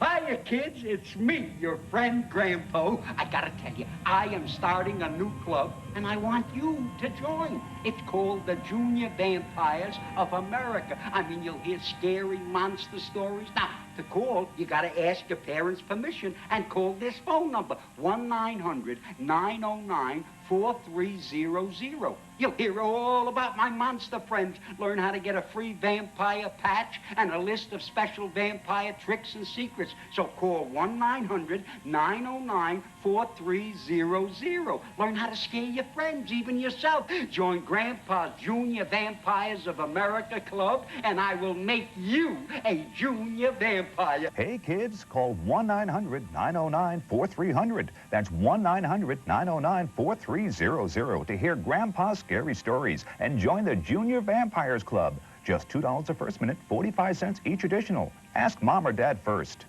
Hiya, kids. It's me, your friend Grandpa. I gotta tell you, I am starting a new club, and I want you to join. It's called the Junior Vampires of America. I mean, you'll hear scary monster stories. Now, to call, you gotta ask your parents' permission and call this phone number, 1-900-909-4300. You'll hear all about my monster friends, learn how to get a free vampire patch and a list of special vampire tricks and secrets. So call 1-900-909-4300. Learn how to scare your friends, even yourself. Join Grandpa's Junior Vampires of America Club, and I will make you a junior vampire. Hey, kids, call 1-900-909-4300. That's 1-900-909-4300 to hear Grandpa's scary stories and join the Junior Vampires Club. Just $2 the first minute, 45 cents each additional. Ask Mom or Dad first.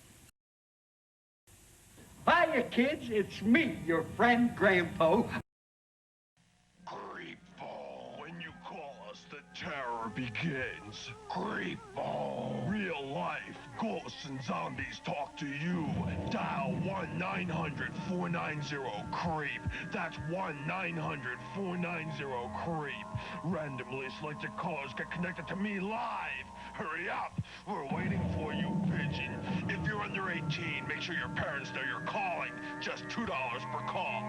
Hiya, kids. It's me, your friend Grandpa. Creepball, when you call us, the terror begins. Creepball. Real life, ghosts and zombies talk to you. Dial 1-900-490-CREEP. That's 1-900-490-CREEP. Randomly selected callers get connected to me live. Hurry up, we're waiting for you, pigeon. If you're under 18, make sure your parents know you're calling. Just $2 per call.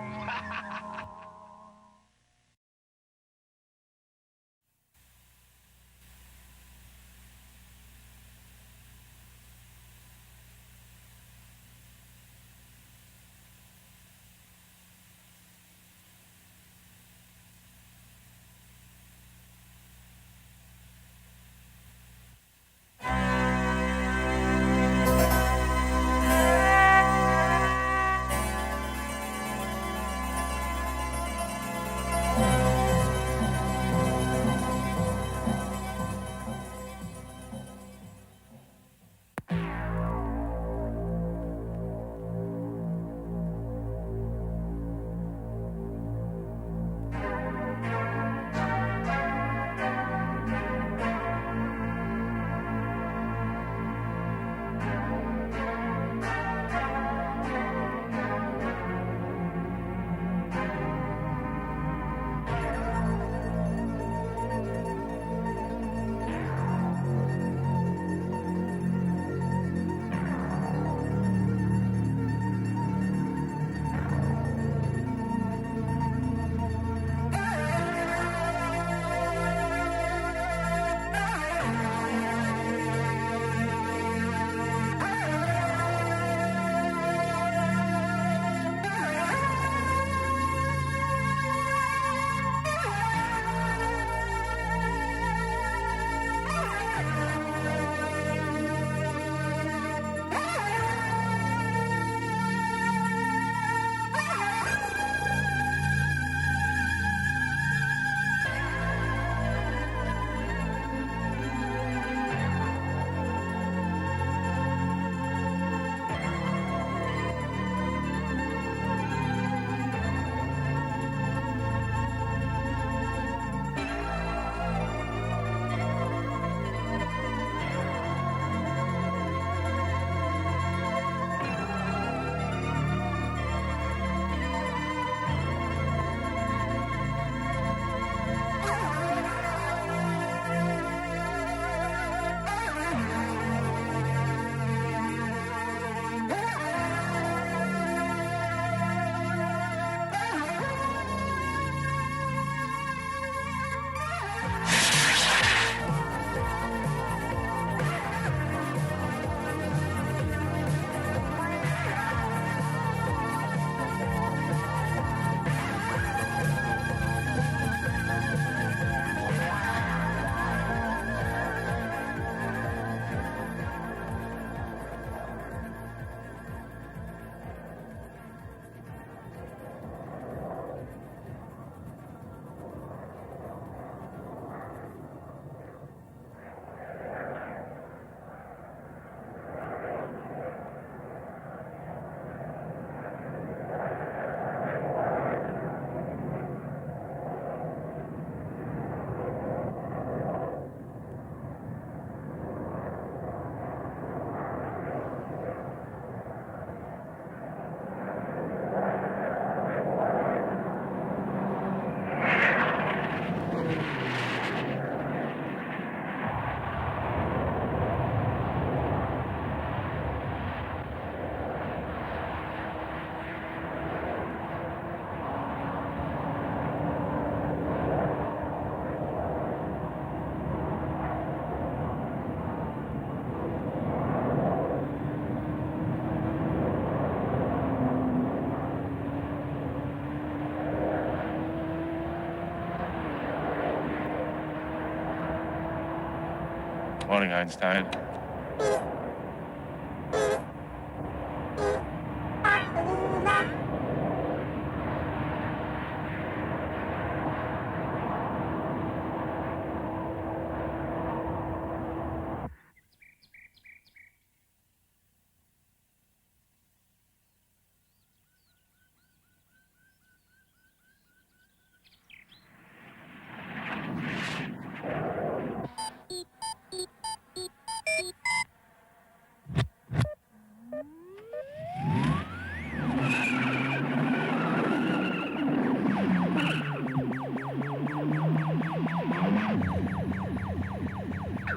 Morning, Einstein.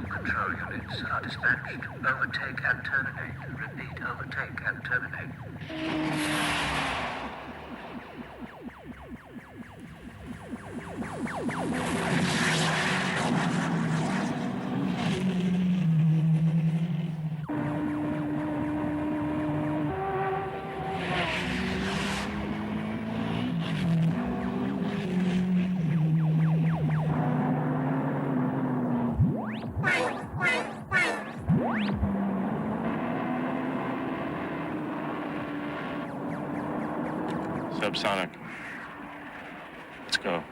Control units are dispatched. Overtake and terminate. Repeat, overtake and terminate. Subsonic. Let's go.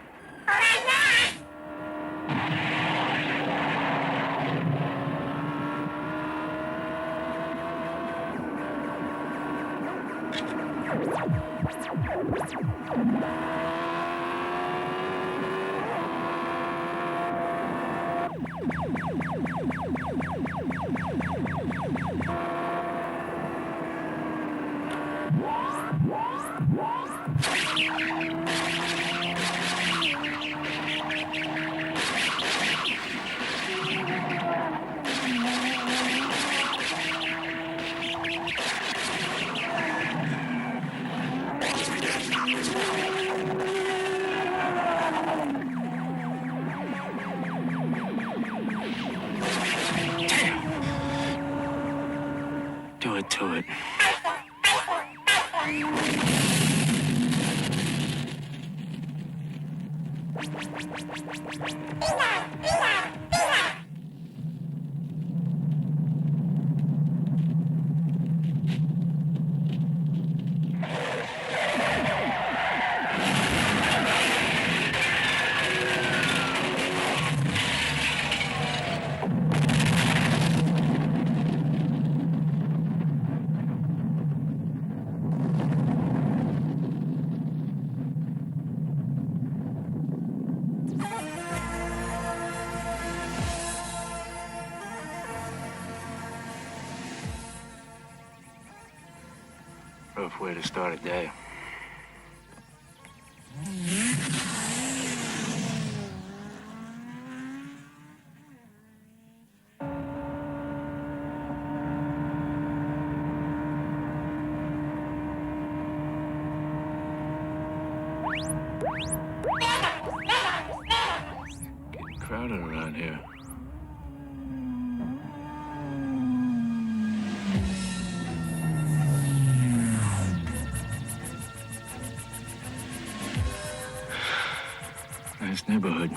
Do it to it. Rough way to start a day. Getting crowded around here. Nice neighborhood.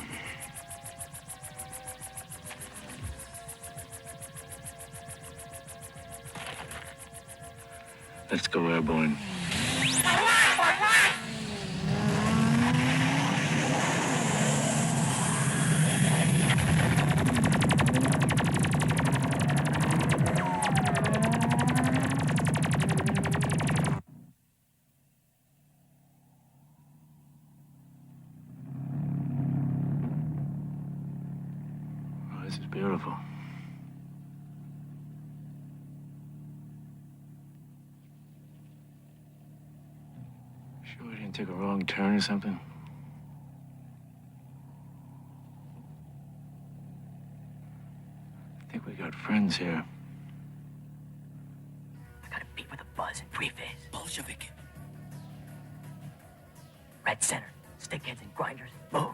Let's go airborne. This is beautiful. Sure we didn't take a wrong turn or something? I think we got friends here. I got a beat with a buzz and preface. Bolshevik. Red center. Stickheads and grinders. Move.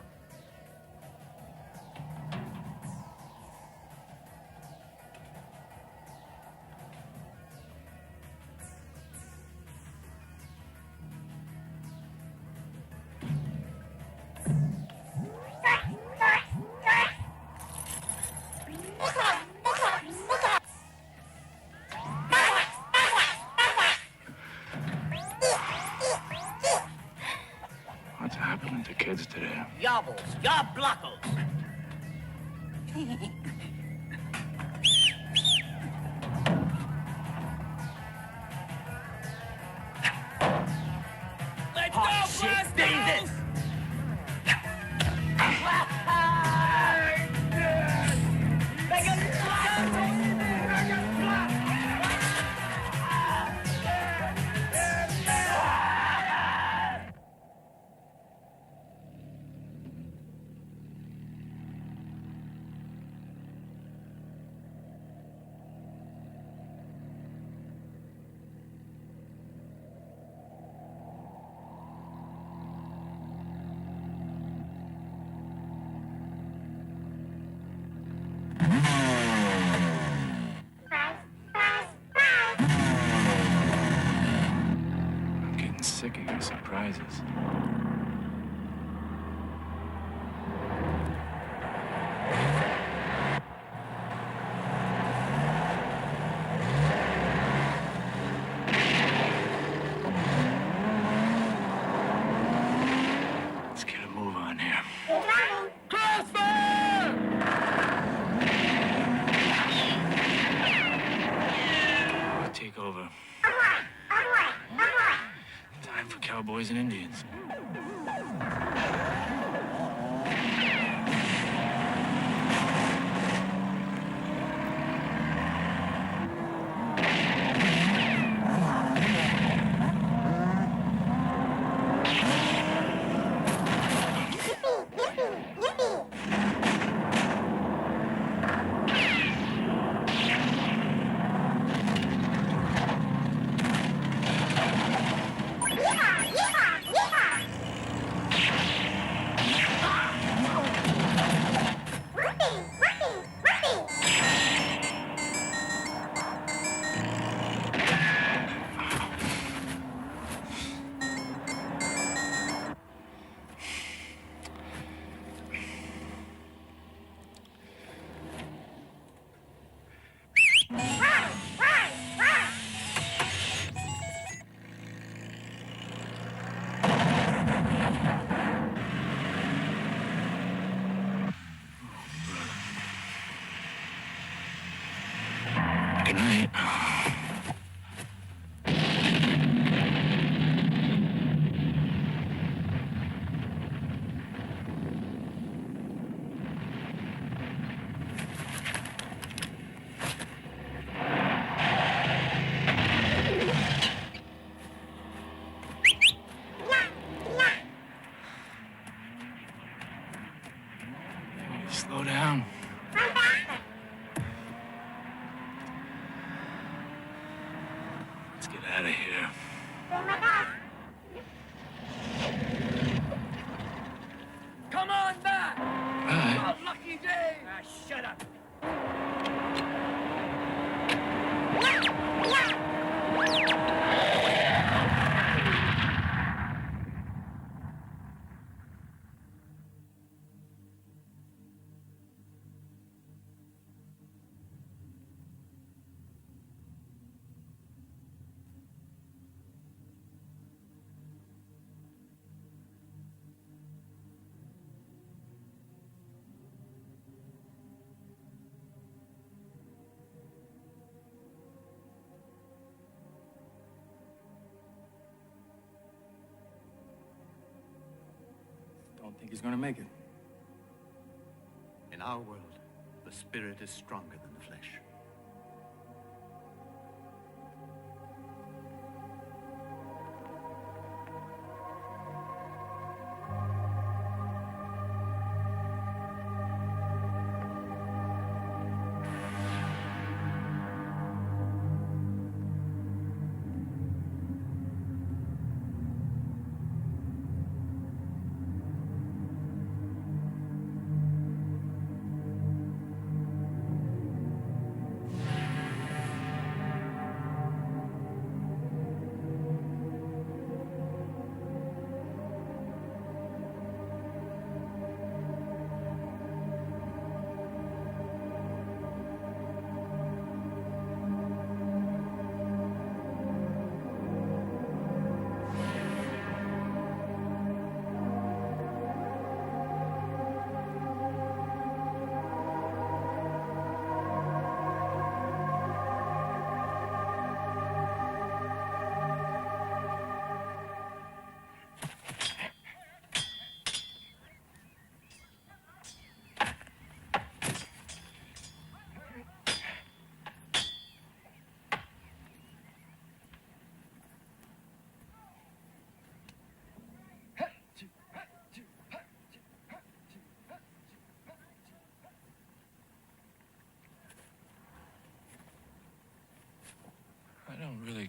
bubbles. You're blockles. Let's go, shit, this. I'm getting sick of your surprises. Let's get a move on here. Take over. Time for cowboys and Indians. Good night. Slow down. Let's get out of here. Come on back! Bye. Lucky day! Shut up. Don't think he's gonna make it. In our world, the spirit is stronger than the flesh.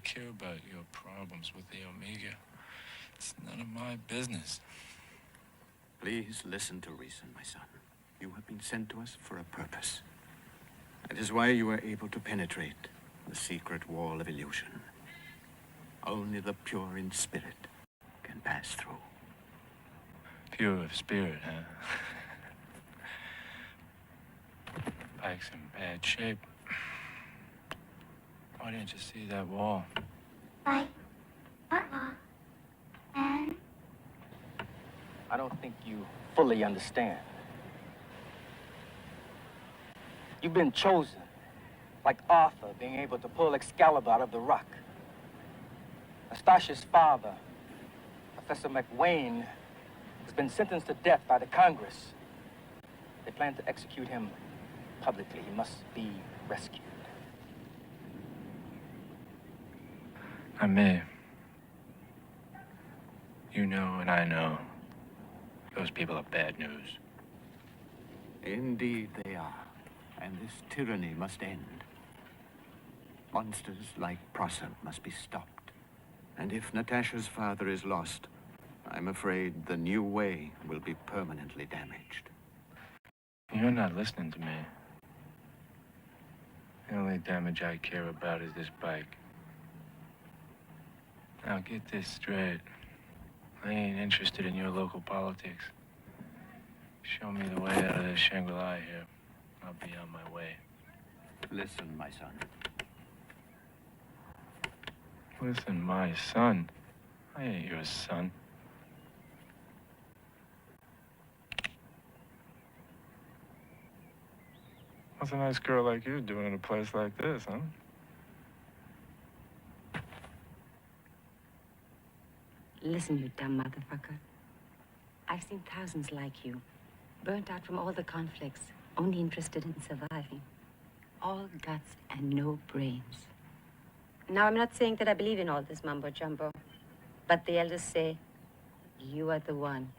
care about your problems with the Omega. It's none of my business. Please listen to reason, my son. You have been sent to us for a purpose. That is why you were able to penetrate the secret wall of illusion. Only the pure in spirit can pass through. Pure of spirit, huh? Pike's in bad shape. Why didn't you see that wall? Like, and I don't think you fully understand. You've been chosen, like Arthur being able to pull Excalibur out of the rock. Nastasha's father, Professor McWayne, has been sentenced to death by the Congress. They plan to execute him publicly. He must be rescued. Not me. You know and I know. Those people are bad news. Indeed they are. And this tyranny must end. Monsters like Prosser must be stopped. And if Natasha's father is lost, I'm afraid the new way will be permanently damaged. You're not listening to me. The only damage I care about is this bike. Now get this straight. I ain't interested in your local politics. Show me the way out of this Shangri-La here. I'll be on my way. Listen, my son. Listen, my son. I ain't your son. What's a nice girl like you doing in a place like this, huh? Listen, you dumb motherfucker. I've seen thousands like you, burnt out from all the conflicts, only interested in surviving. All guts and no brains. Now, I'm not saying that I believe in all this mumbo-jumbo, but the elders say, you are the one.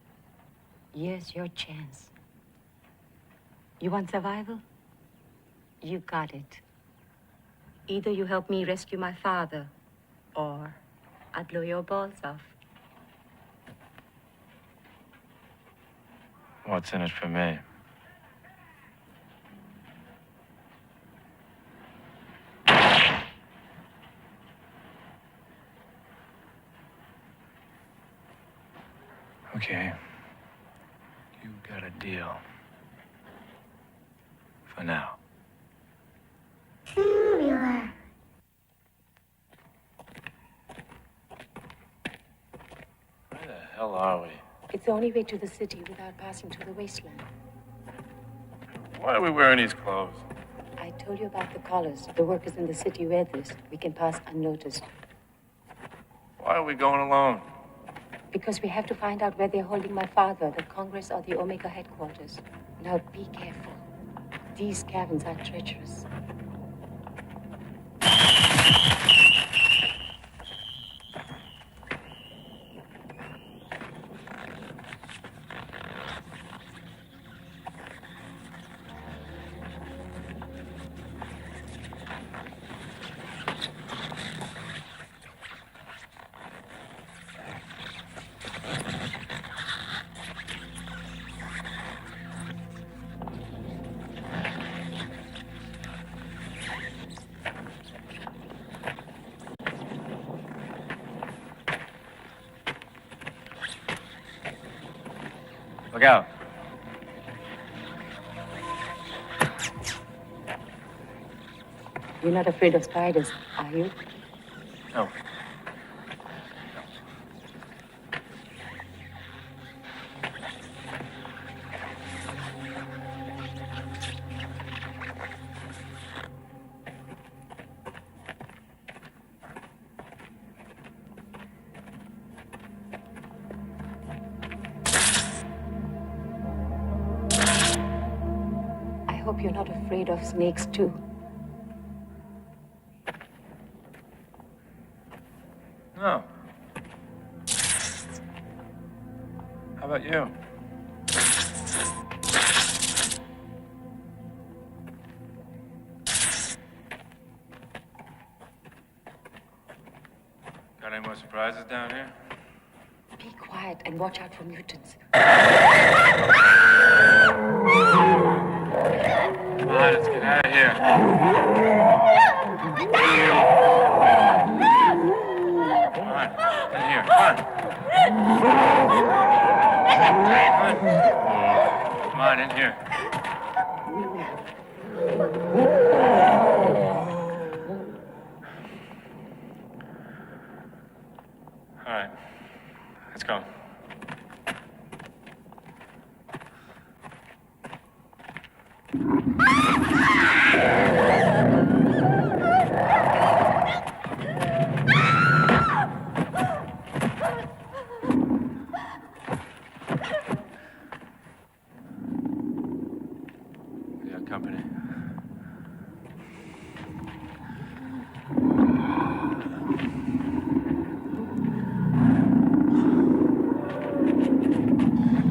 Here's your chance. You want survival? You got it. Either you help me rescue my father, or I blow your balls off. What's in it for me? Okay. You got a deal. For now. tubular. Where the hell are we? It's the only way to the city without passing through the wasteland. Why are we wearing these clothes? I told you about the collars. The workers in the city wear this. We can pass unnoticed. Why are we going alone? Because we have to find out where they're holding my father, the Congress or the Omega headquarters. Now, be careful. These caverns are treacherous. Look out. You're not afraid of spiders, are you? No. I hope you're not afraid of snakes, too. No. How about you? Got any more surprises down here? Be quiet and watch out for mutants. Come on, let's get out of here. Come on, in here, come on. Come on, in here. All right, let's go. We got company.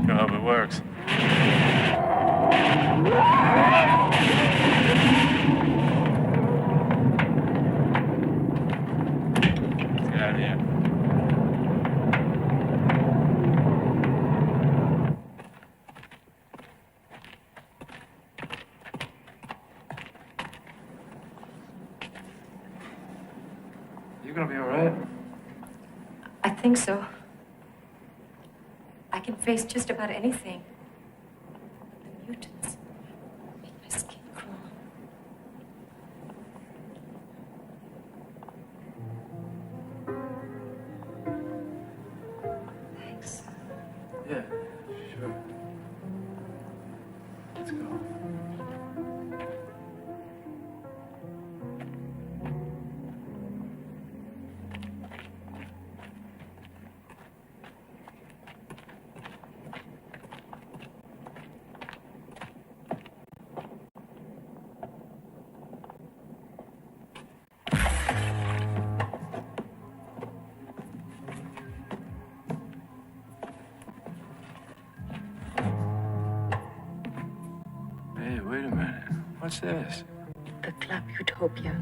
I hope it works. Let's get out of here. You gonna be all right? I think so. I can face just about anything. The mutants make my skin crawl. Thanks. Yeah, sure. Let's go. Hey, wait a minute. What's this? The Club Utopia.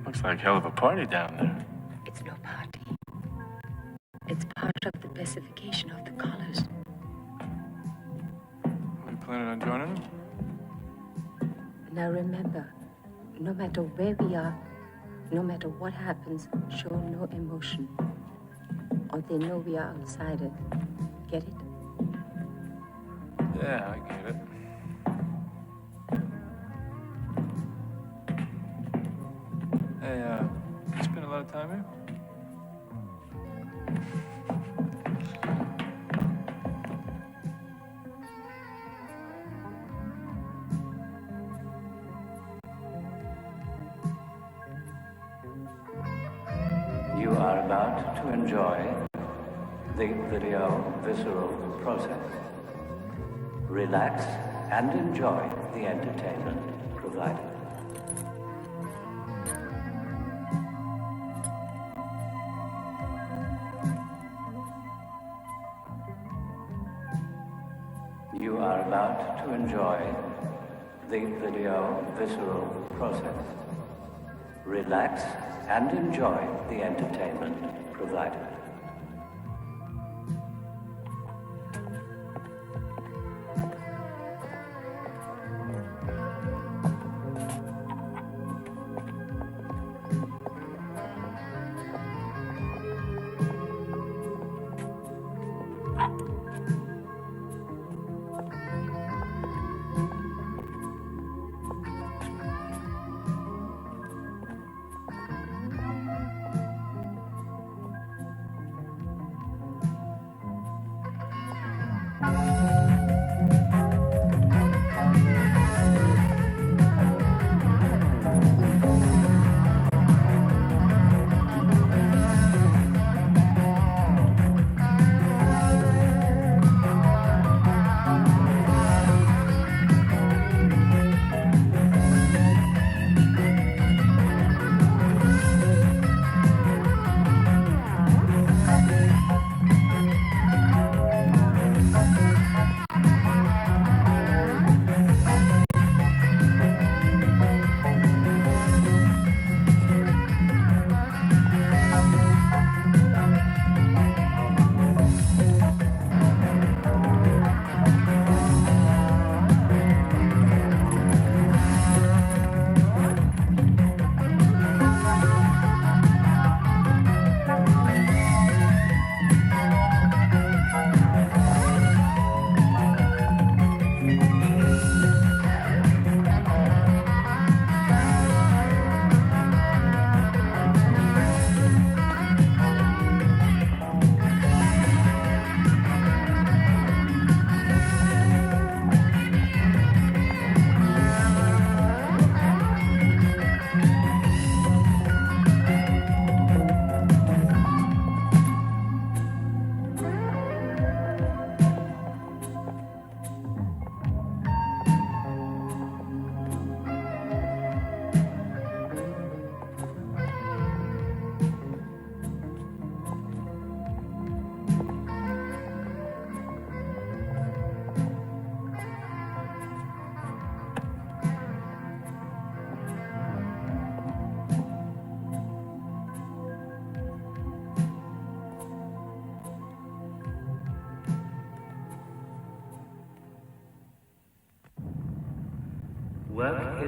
Looks like hell of a party down there. It's no party. It's part of the pacification of the colors. Are you planning on joining them? Now remember, no matter where we are, no matter what happens, show no emotion. Or they know we are outsiders. Get it? Yeah, I get it. Hey, you spend a lot of time here? You are about to enjoy the video visceral process. Relax and enjoy the entertainment provided. You are about to enjoy the video visceral process. Relax and enjoy the entertainment provided.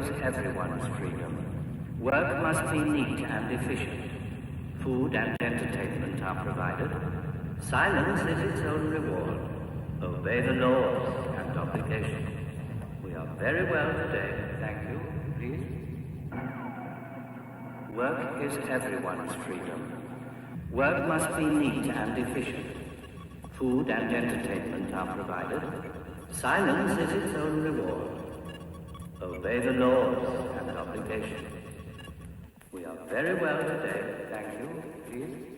is everyone's freedom. Work must be neat and efficient. Food and entertainment are provided. Silence is its own reward. Obey the laws and obligations. We are very well today. Thank you. Please. Work is everyone's freedom. Work must be neat and efficient. Food and entertainment are provided. Silence is its own reward. Obey the laws and obligations. We are very well today. Thank you. Please.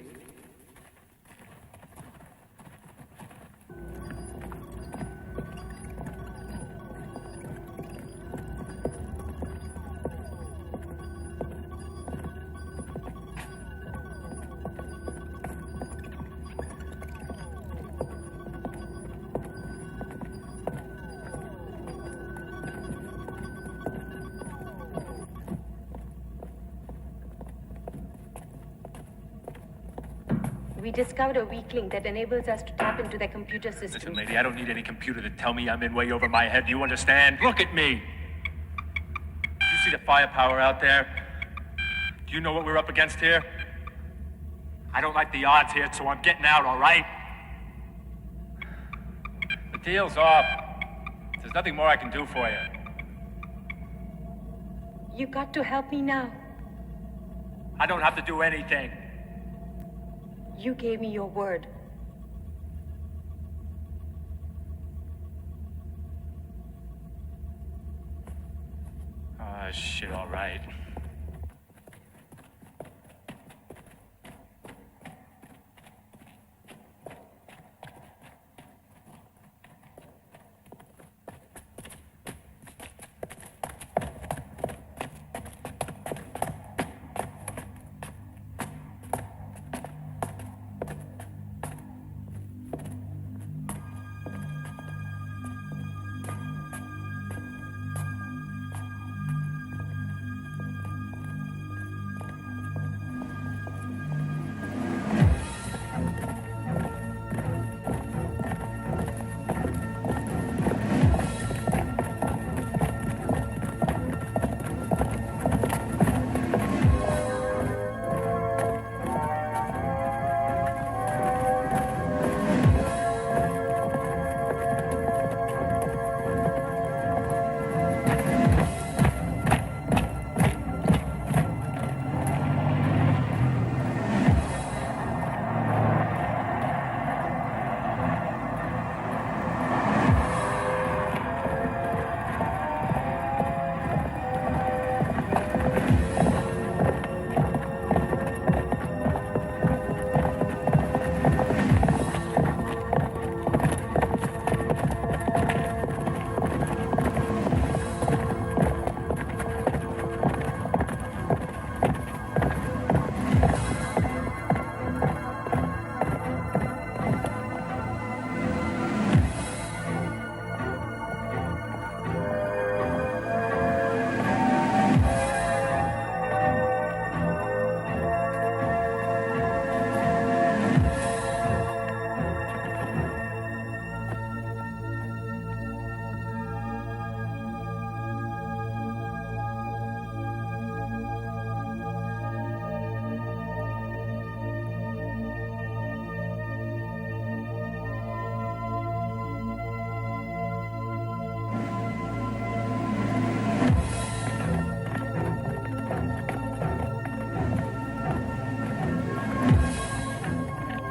We discovered a weak link that enables us to tap into their computer system. Listen, lady, I don't need any computer to tell me I'm in way over my head. Do you understand? Look at me. Do you see the firepower out there? Do you know what we're up against here? I don't like the odds here, so I'm getting out, all right? The deal's off. There's nothing more I can do for you. You got to help me now. I don't have to do anything. You gave me your word. Ah, shit, all right.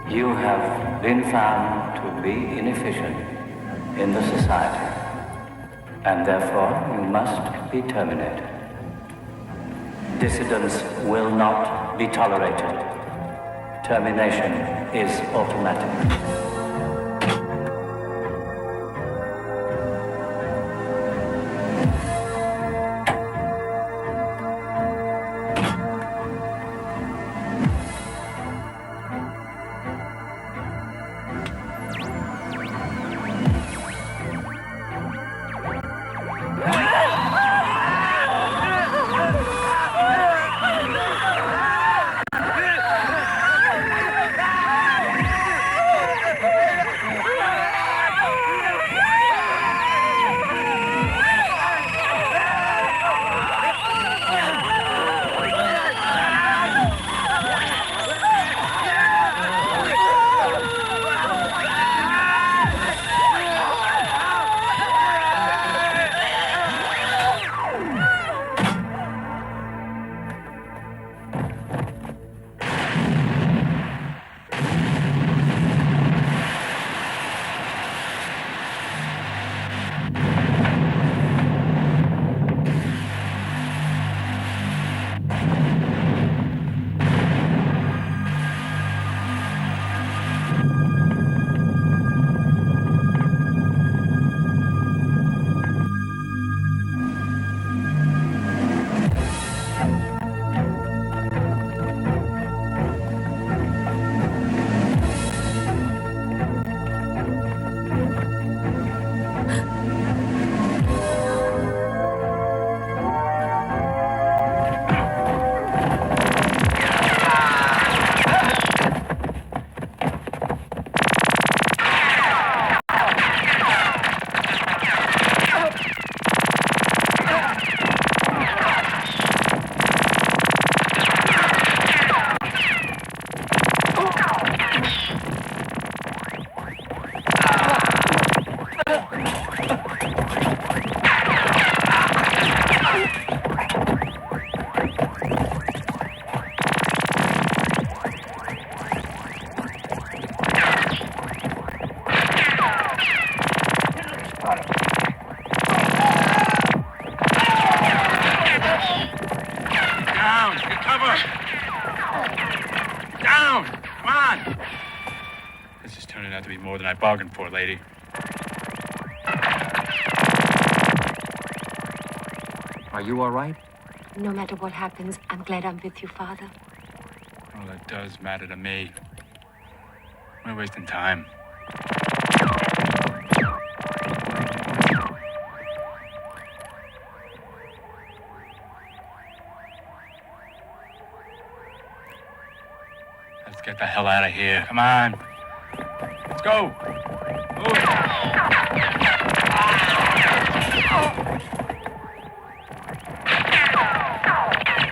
You have been found to be inefficient in the society, and therefore you must be terminated. Dissidence will not be tolerated. Termination is automatic. This is turning out to be more than I bargained for, lady. Are you all right? No matter what happens, I'm glad I'm with you, Father. Well, it does matter to me. We're wasting time. Let's get the hell out of here. Come on. Let's go. Move it.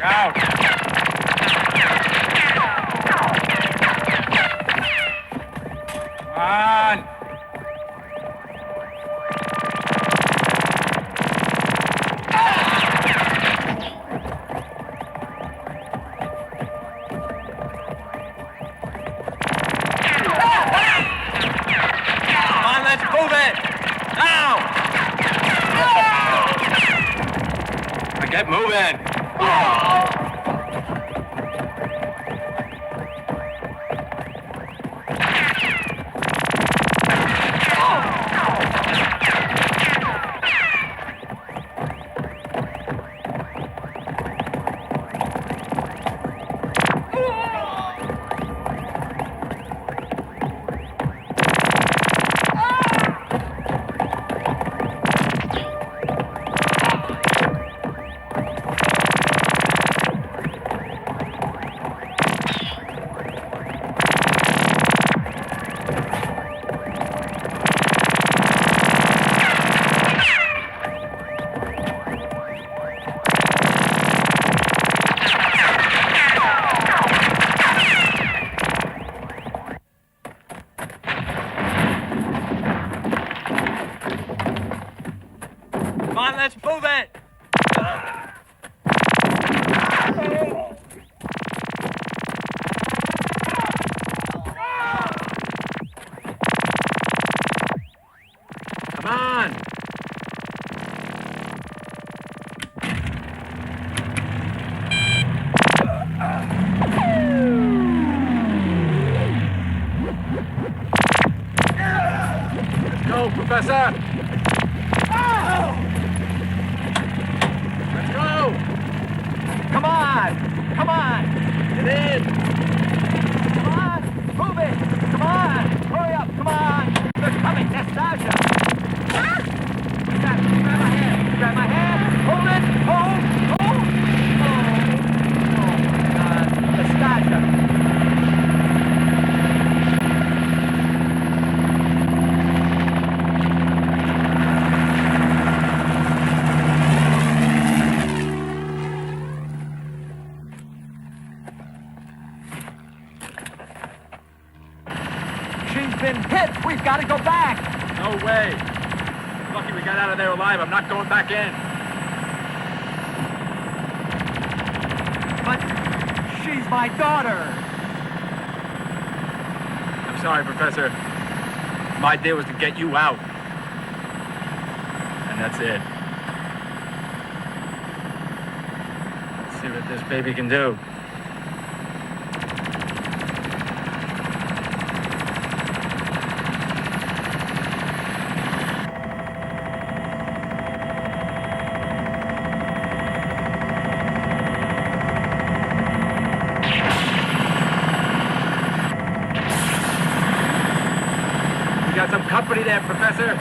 Out. Come on. Get moving! Let's move it! Come on! Let's go, Professor! Come on! Come on! Get in! Come on! Move it! Come on! Hurry up! Come on! They're coming! Nastasia! Grab my hand! Grab my hand! Hold it! Hold! Hold! Oh my God! Nastasia! Been hit! We've got to go back! No way! Lucky we got out of there alive. I'm not going back in. But she's my daughter! I'm sorry, Professor. My idea was to get you out. And that's it. Let's see what this baby can do. Got some company there, Professor.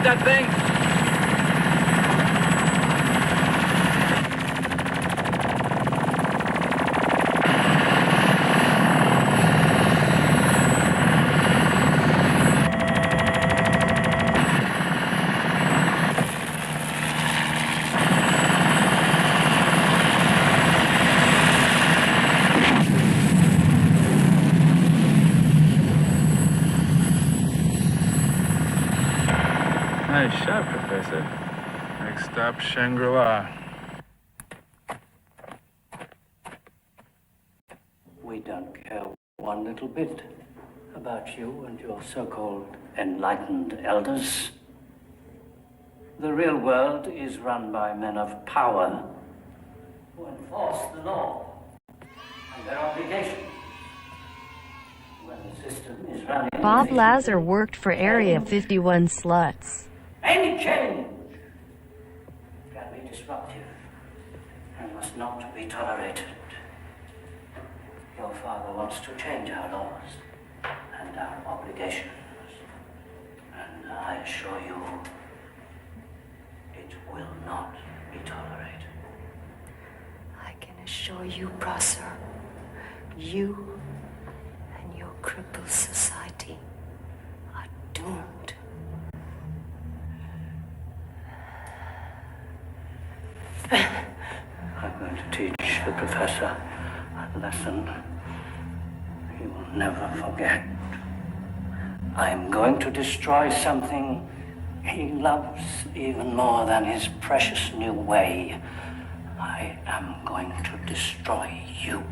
That thing? shot, Professor. Next stop, Shangri-La. We don't care one little bit about you and your so-called enlightened elders. The real world is run by men of power who enforce the law and their obligation. When the system is running... Bob Lazar worked for Area 51 sluts. Any change can be disruptive and must not be tolerated. Your father wants to change our laws and our obligations. And I assure you, it will not be tolerated. I can assure you, Prosser, you and your crippled society are doomed. I'm going to teach the professor a lesson he will never forget. I'm going to destroy something he loves even more than his precious new way. I am going to destroy you.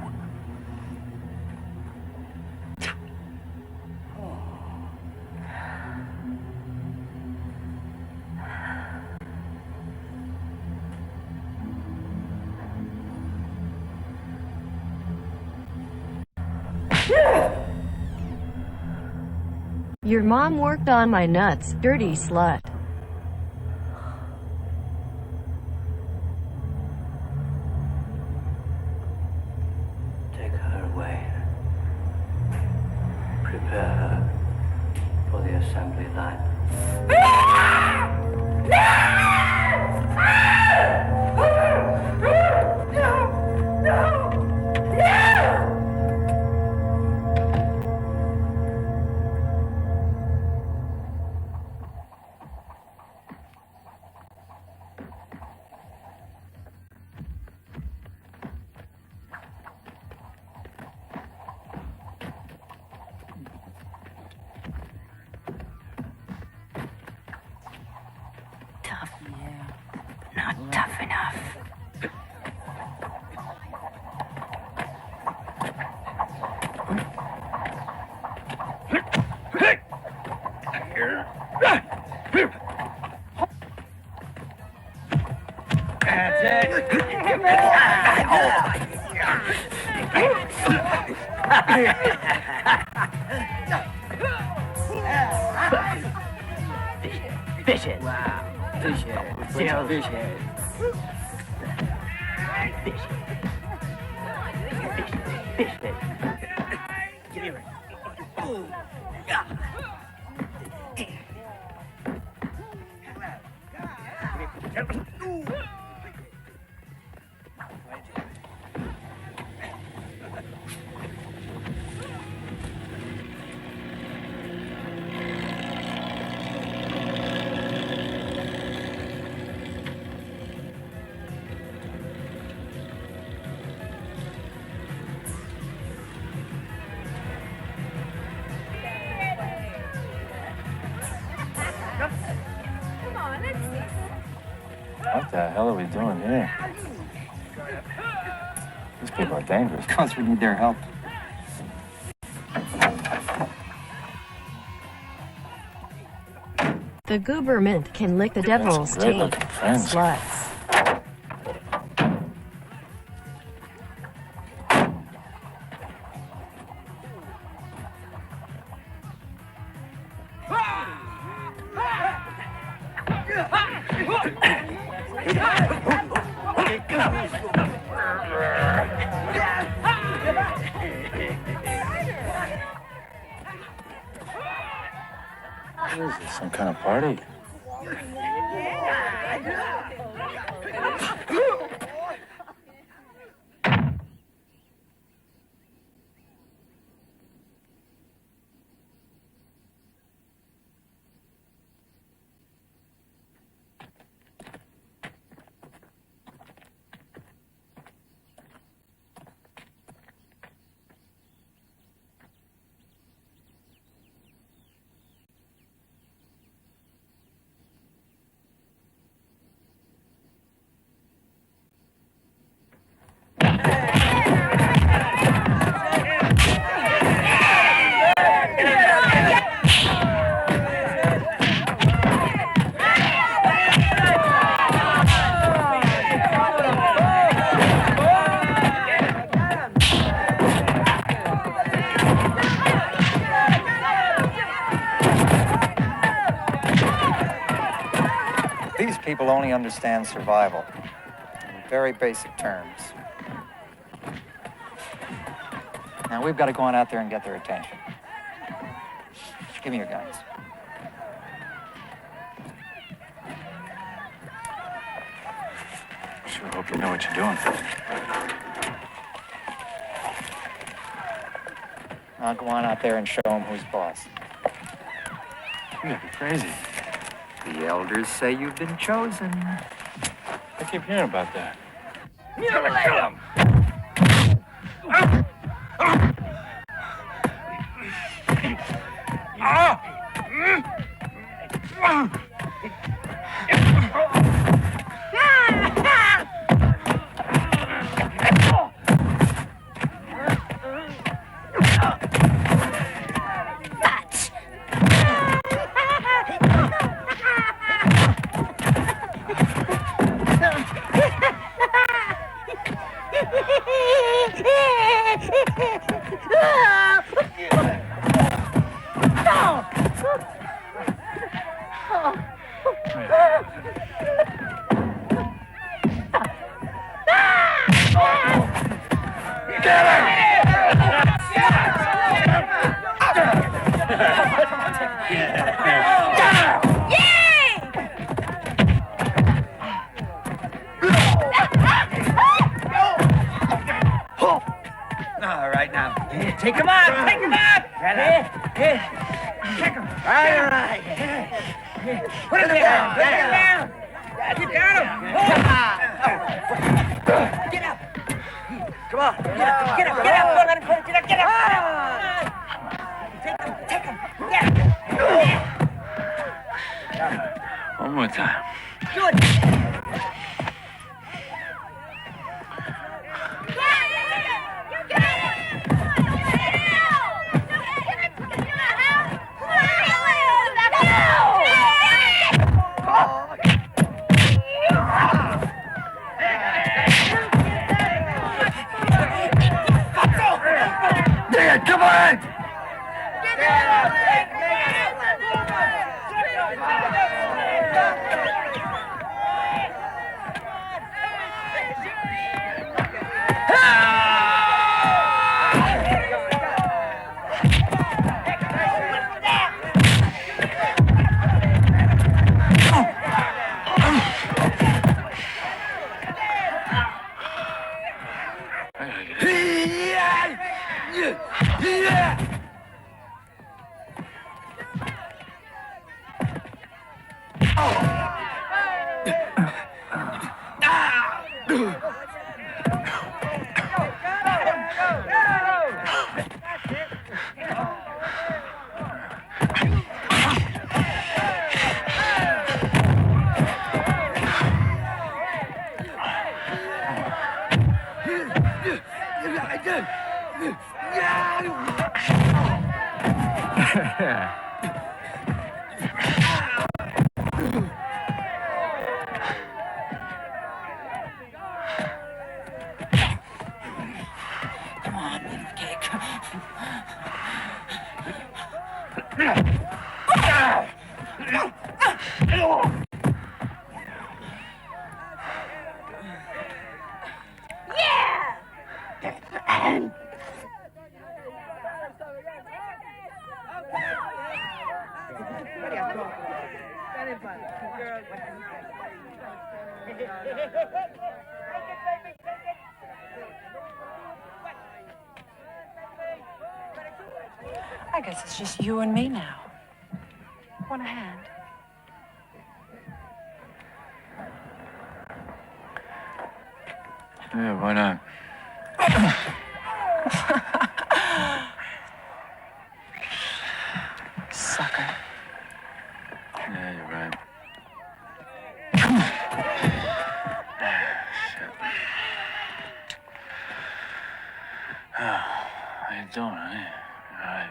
Your mom worked on my nuts, dirty slut. Take her away. Prepare her for the assembly line. Not tough enough. Fish it. Wow. Fish it. Still fish it. Fish it. Fish it. Give me a ring. What the hell are we doing here? These people are dangerous. Because we need their help. The gooberment can lick the devil's Great teeth. looking friends. Sluts. What is this, some kind of party? These people only understand survival in very basic terms. Now, we've got to go on out there and get their attention. Give me your guns. Sure hope you know what you're doing. I'll go on out there and show them who's boss. You gotta be crazy. The elders say you've been chosen. I keep hearing about that. Mutilate him! All right, now. Take him out! Take him out! Take him. All right. Put him down. Put him down. You got him. Get up. Come on. Get up. Get up. Get up. Don't let him put it. Get up. Get up. Take him. Get him. One more time. Good. Come on! I guess it's just you and me now. Want a hand? Yeah, why not? Sucker. Yeah, you're right. Shit. How you doing, honey? All right.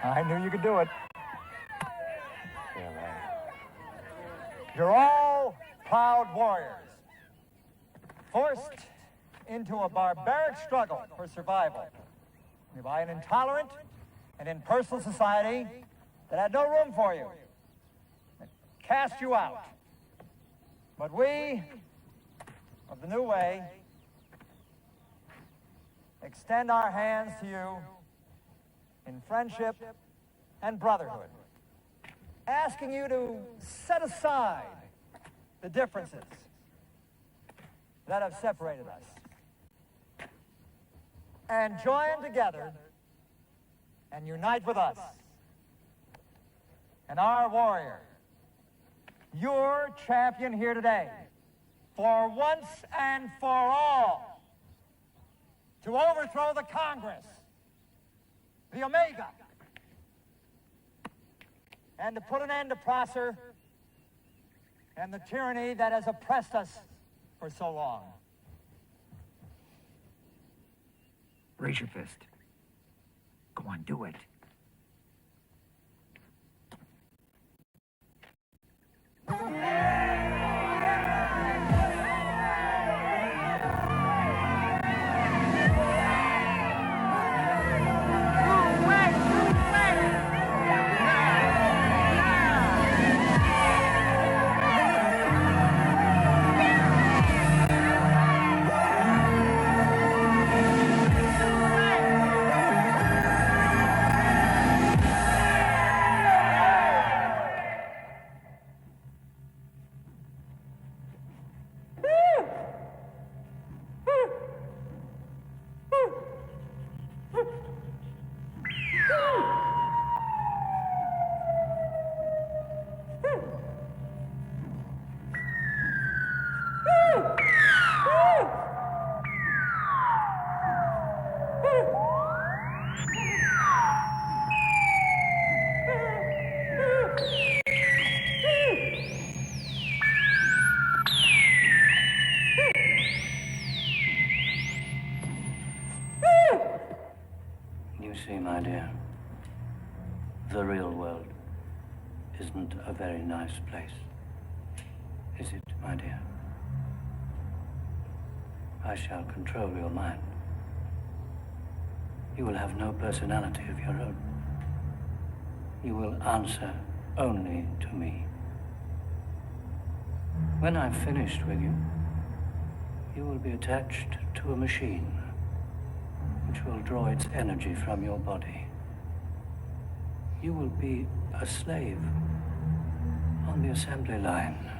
I knew you could do it. You're all proud warriors, forced into a barbaric struggle for survival by an intolerant and impersonal society that had no room for you, that cast you out. But we, of the new way, extend our hands to you in friendship and brotherhood, asking you to set aside the differences that have separated us and join together and unite with us and our warrior, your champion here today, for once and for all, to overthrow the Congress, the Omega, and to put an end to Prosser and the tyranny that has oppressed us for so long. Raise your fist. Go on, do it. See, my dear, the real world isn't a very nice place, is it, my dear? I shall control your mind. You will have no personality of your own. You will answer only to me. When I've finished with you, you will be attached to a machine which will draw its energy from your body. You will be a slave on the assembly line.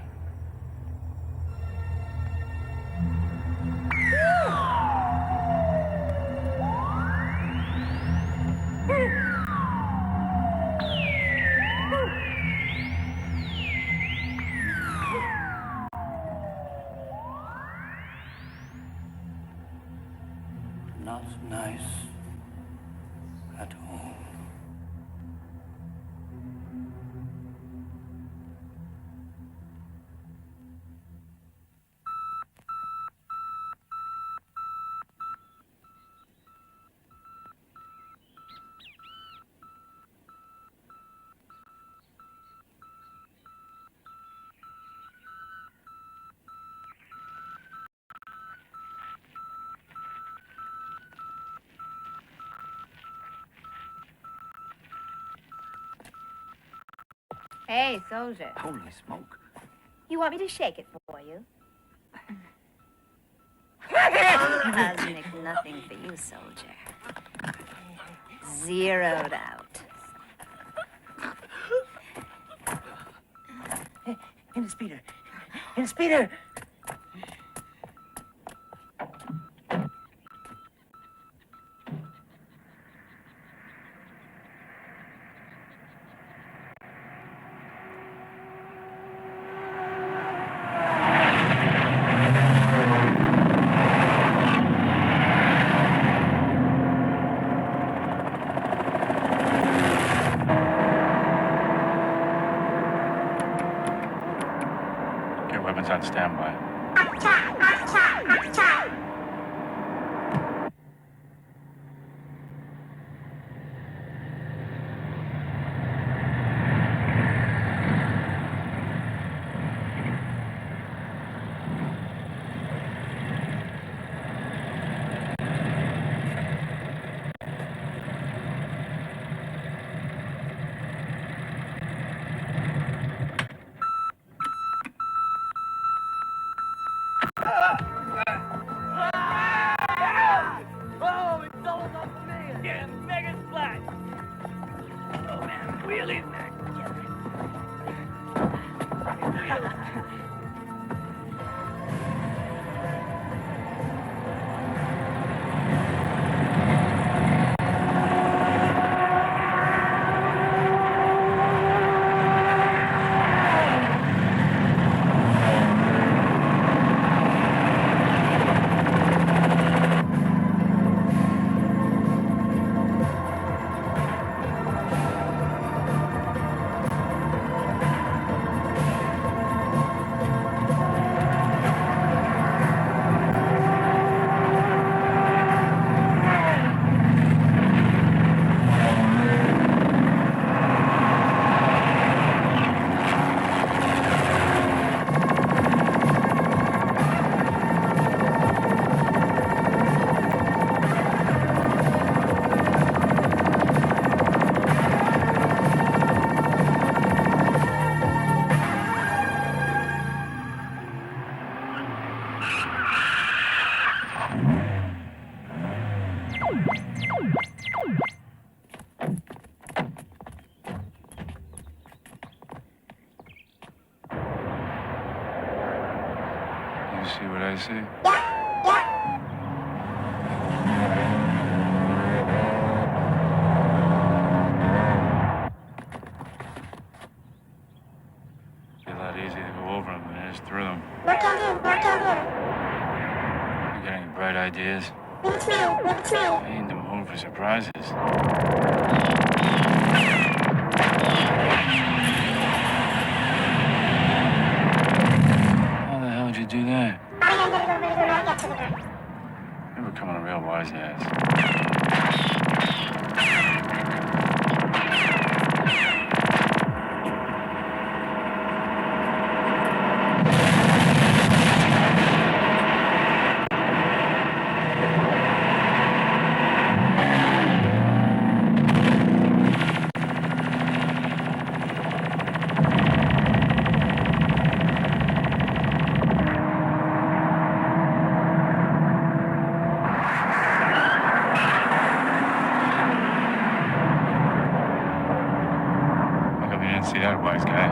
Not nice at all. Hey, soldier. Holy smoke. You want me to shake it for you? Cosmic nothing for you, soldier. Zeroed out. In the speeder. In the speeder. Weapons on standby. Wheelie. You see what I see? Be a lot easier to go over them than it is through them. You got any bright ideas? I ain't in the mood for surprises. How the hell did you do that? You're becoming a real wise ass. See that wise guy?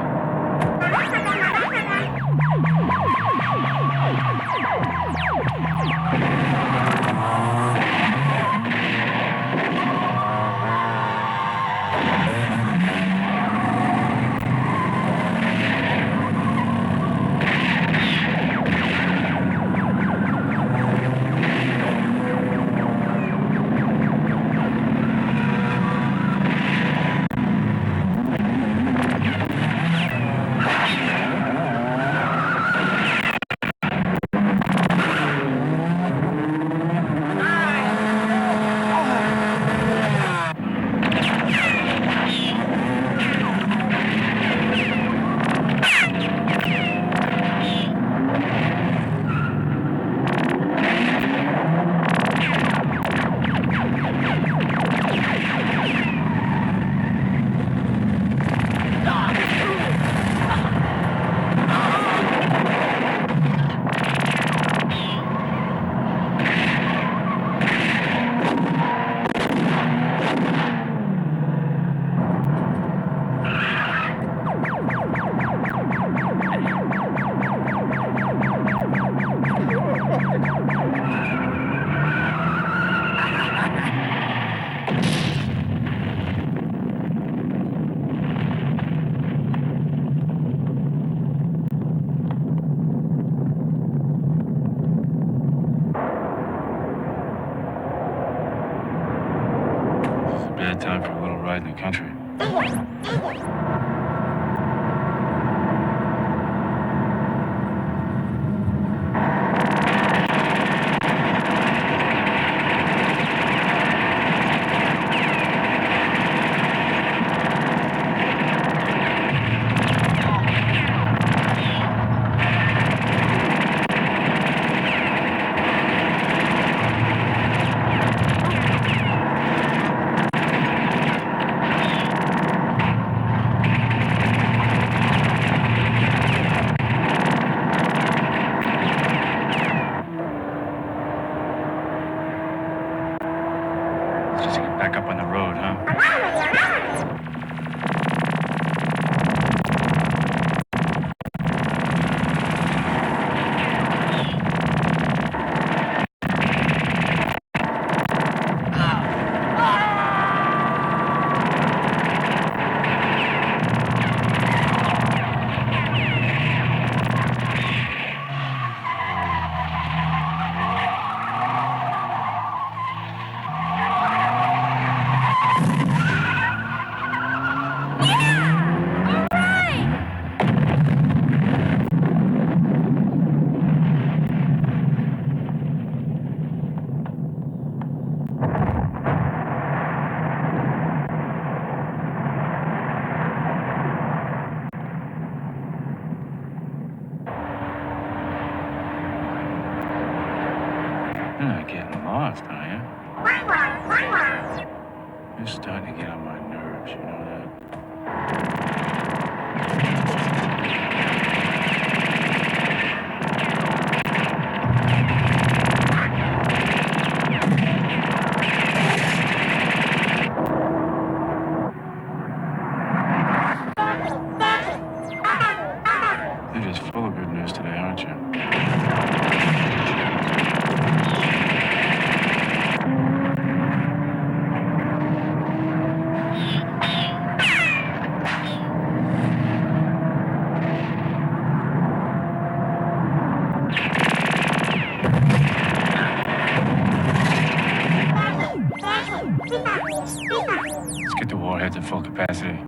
Bad time for a little ride in the country. lost, are you? You're starting to get on my nerves, you know that? You're just full of good news today, aren't you? Let's get the warheads at full capacity.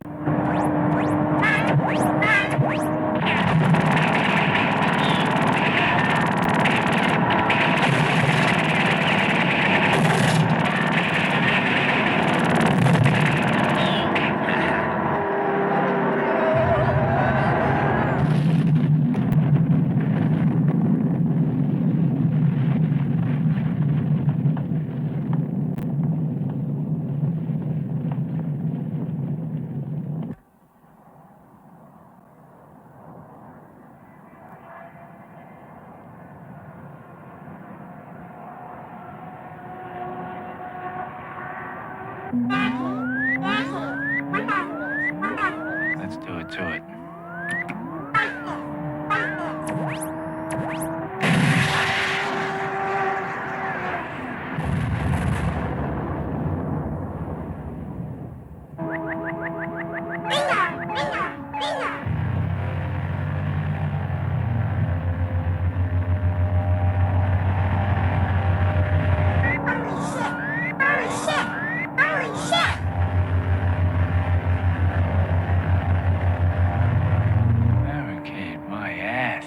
Let's do it to it. Barricade my ass.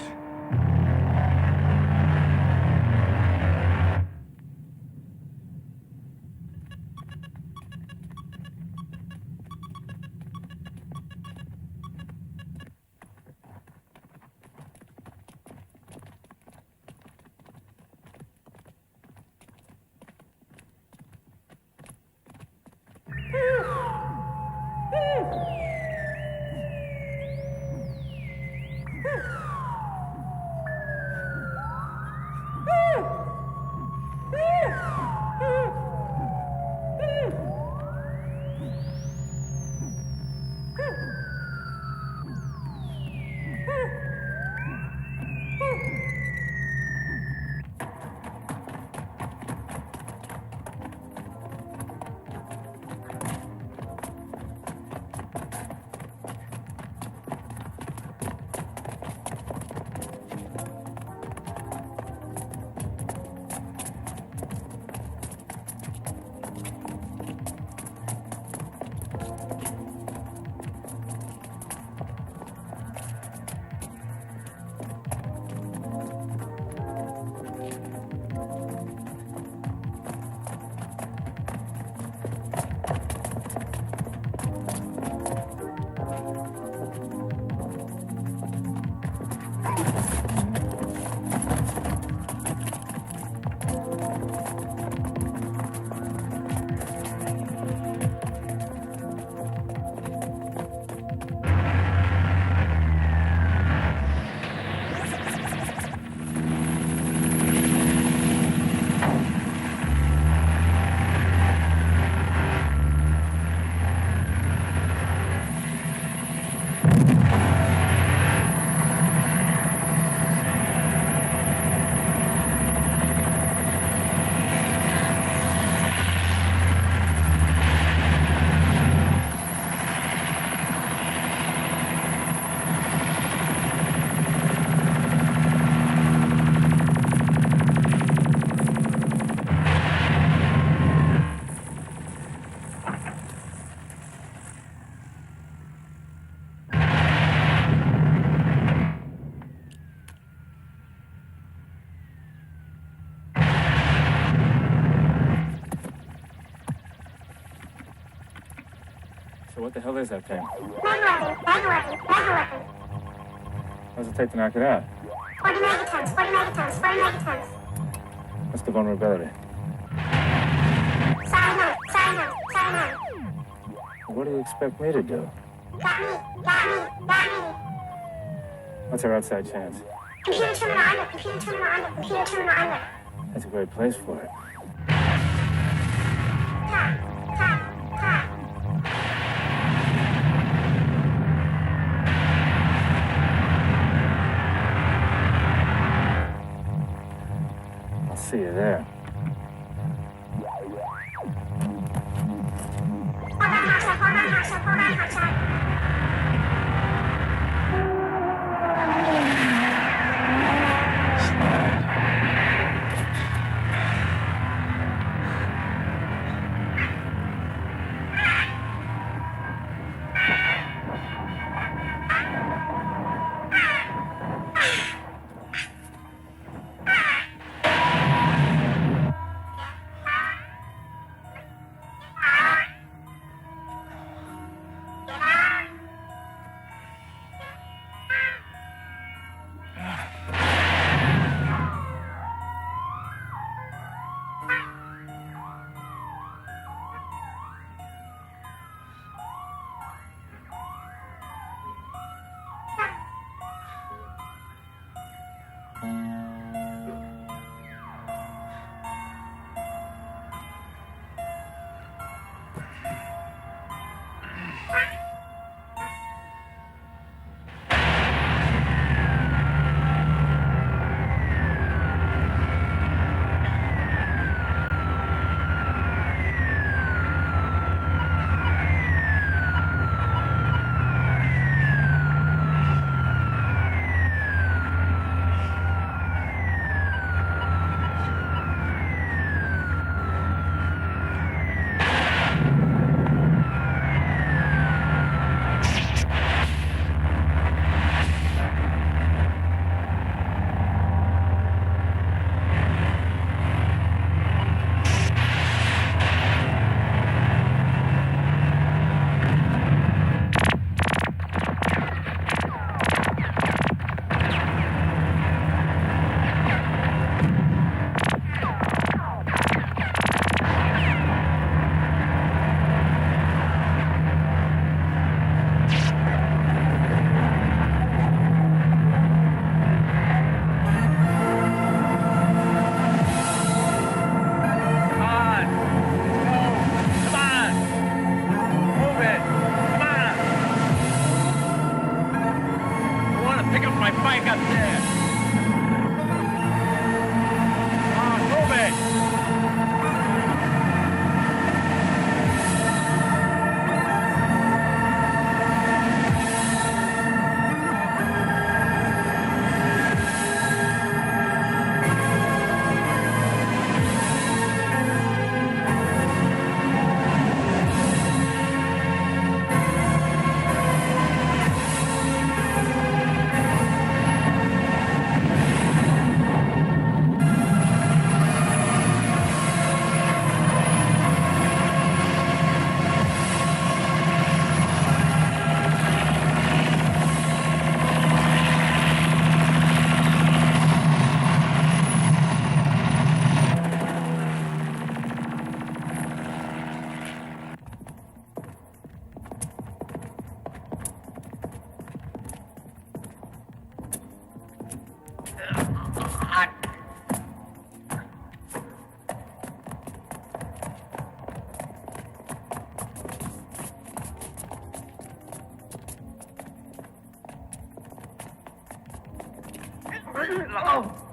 So what the hell is that thing? What does it take to knock it out? 40 megatons, 40 megatons, 40 megatons. What's the vulnerability? What do you expect me to do? What's our outside chance? That's a great place for it. I'll see you there. Oh!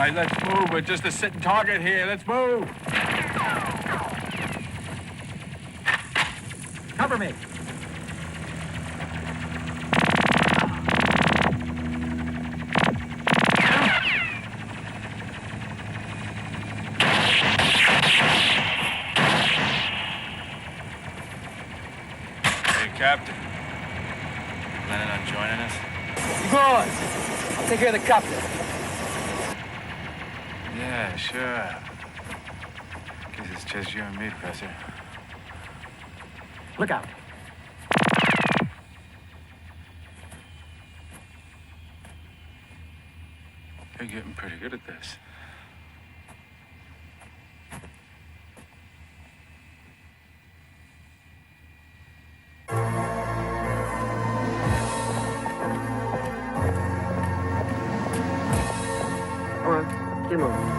right, let's move. We're just a sitting target here. Let's move. Cover me. Hey, Captain. Planning on joining us? Go on. I'll take care of the copter. Yeah, sure. Guess it's just you and me, Professor. Look out. You're getting pretty good at this. All right, game on.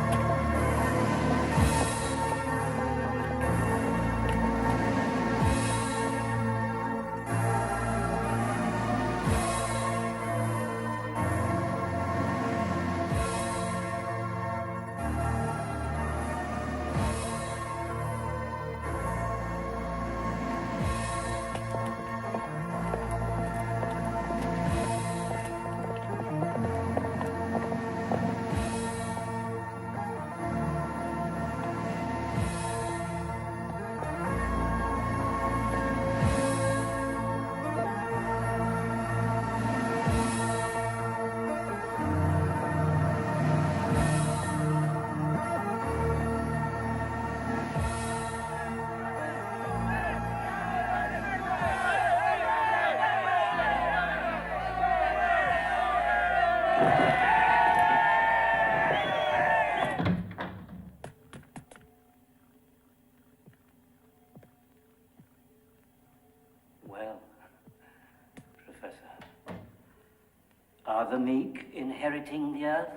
Well, Professor, are the meek inheriting the earth?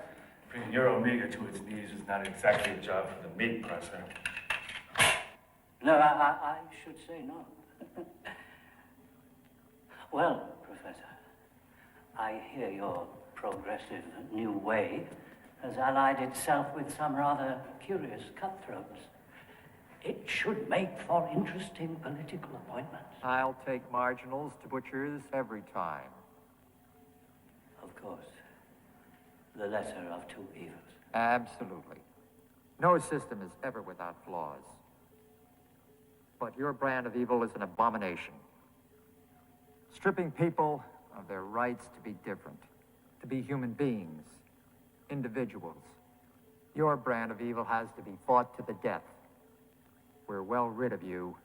Bringing your Omega to its knees is not exactly a job for the meat presser. No, I should say not. Well, Professor, I hear your progressive new way has allied itself with some rather curious cutthroats. It should make for interesting political appointments. I'll take marginals to butchers every time. Of course. The lesser of two evils. Absolutely. No system is ever without flaws. But your brand of evil is an abomination. Stripping people of their rights to be different, to be human beings, individuals. Your brand of evil has to be fought to the death. We're well rid of you.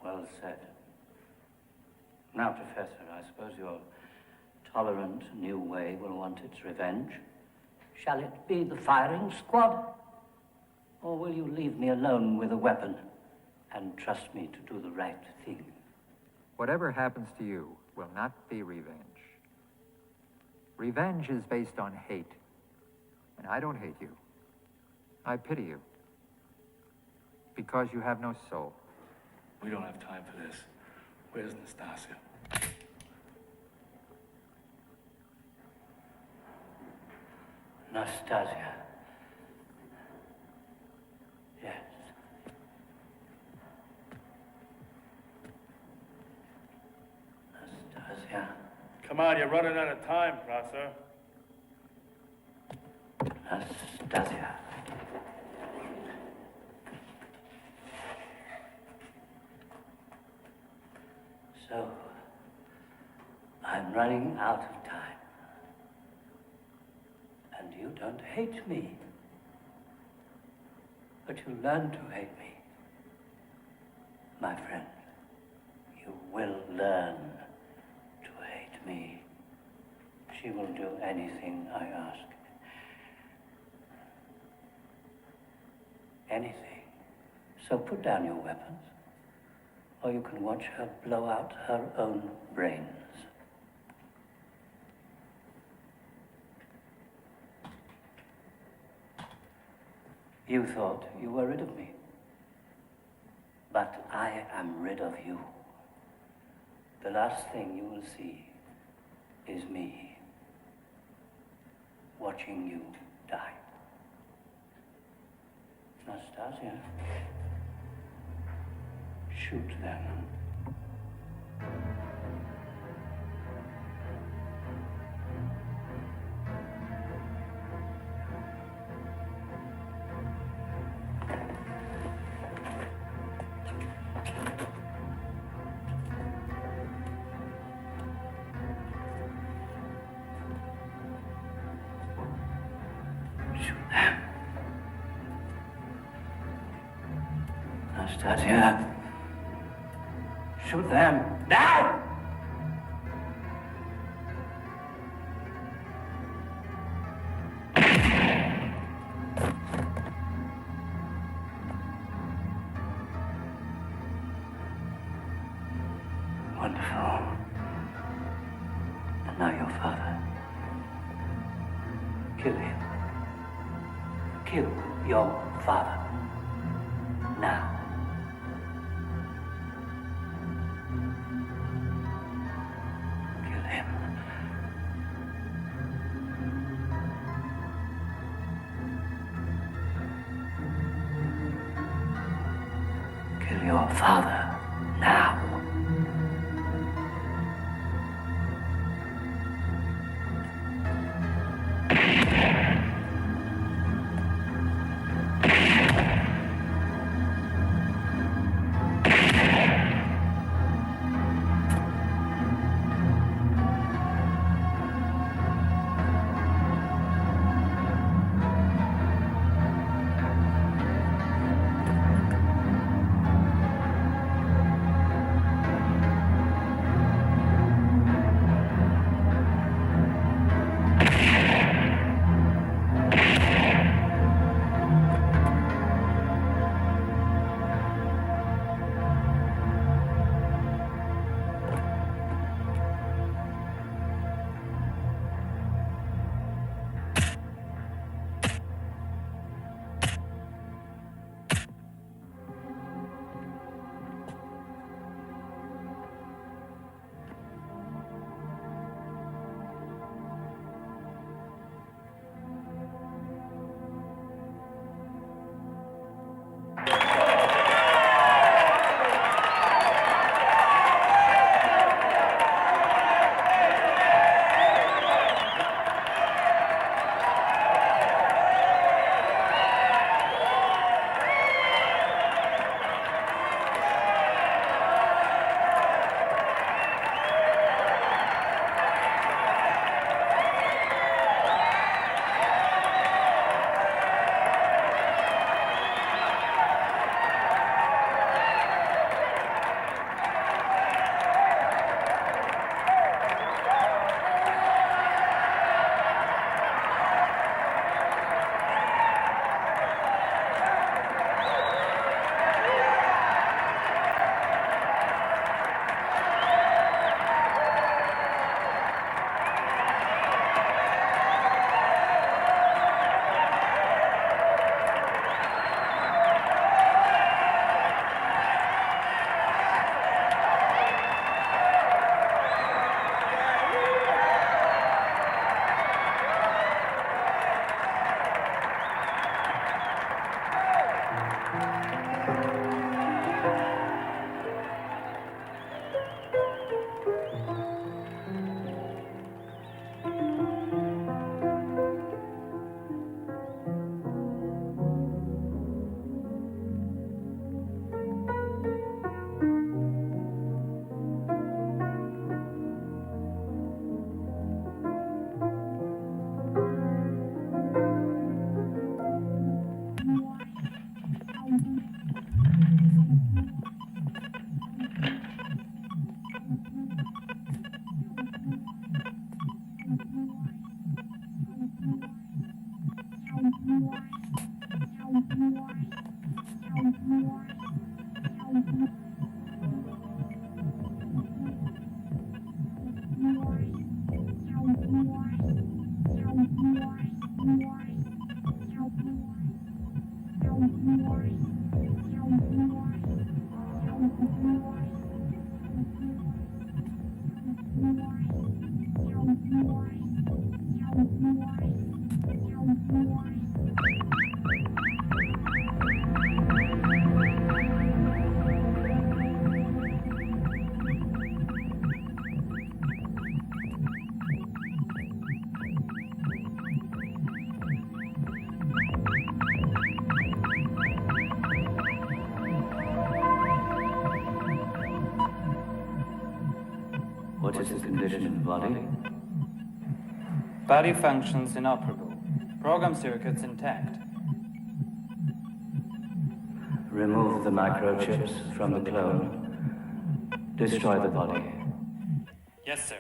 Well said. Now, Professor, I suppose your tolerant new way will want its revenge. Shall it be the firing squad? Or will you leave me alone with a weapon and trust me to do the right thing? Whatever happens to you will not be revenge. Revenge is based on hate. And I don't hate you. I pity you. Because you have no soul. We don't have time for this. Where's Nastasia? Nastasia. Yes. Nastasia. Come on, you're running out of time, Prosser. Nastasia. So, I'm running out of time. And you don't hate me. But you learn to hate me. My friend, you will learn to hate me. She will do anything I ask. Anything. So put down your weapons. Or you can watch her blow out her own brains. You thought you were rid of me. But I am rid of you. The last thing you will see is me watching you die. Nastasia. Shoot them. Shoot them. Nastasia. Shoot them. Now! Wonderful. And now your father. Kill him. Kill your father. Now. Kill him. Kill your father. Now. condition of the body? Body functions inoperable. Program circuits intact. Remove the microchips from the clone. Destroy the body. Yes, sir.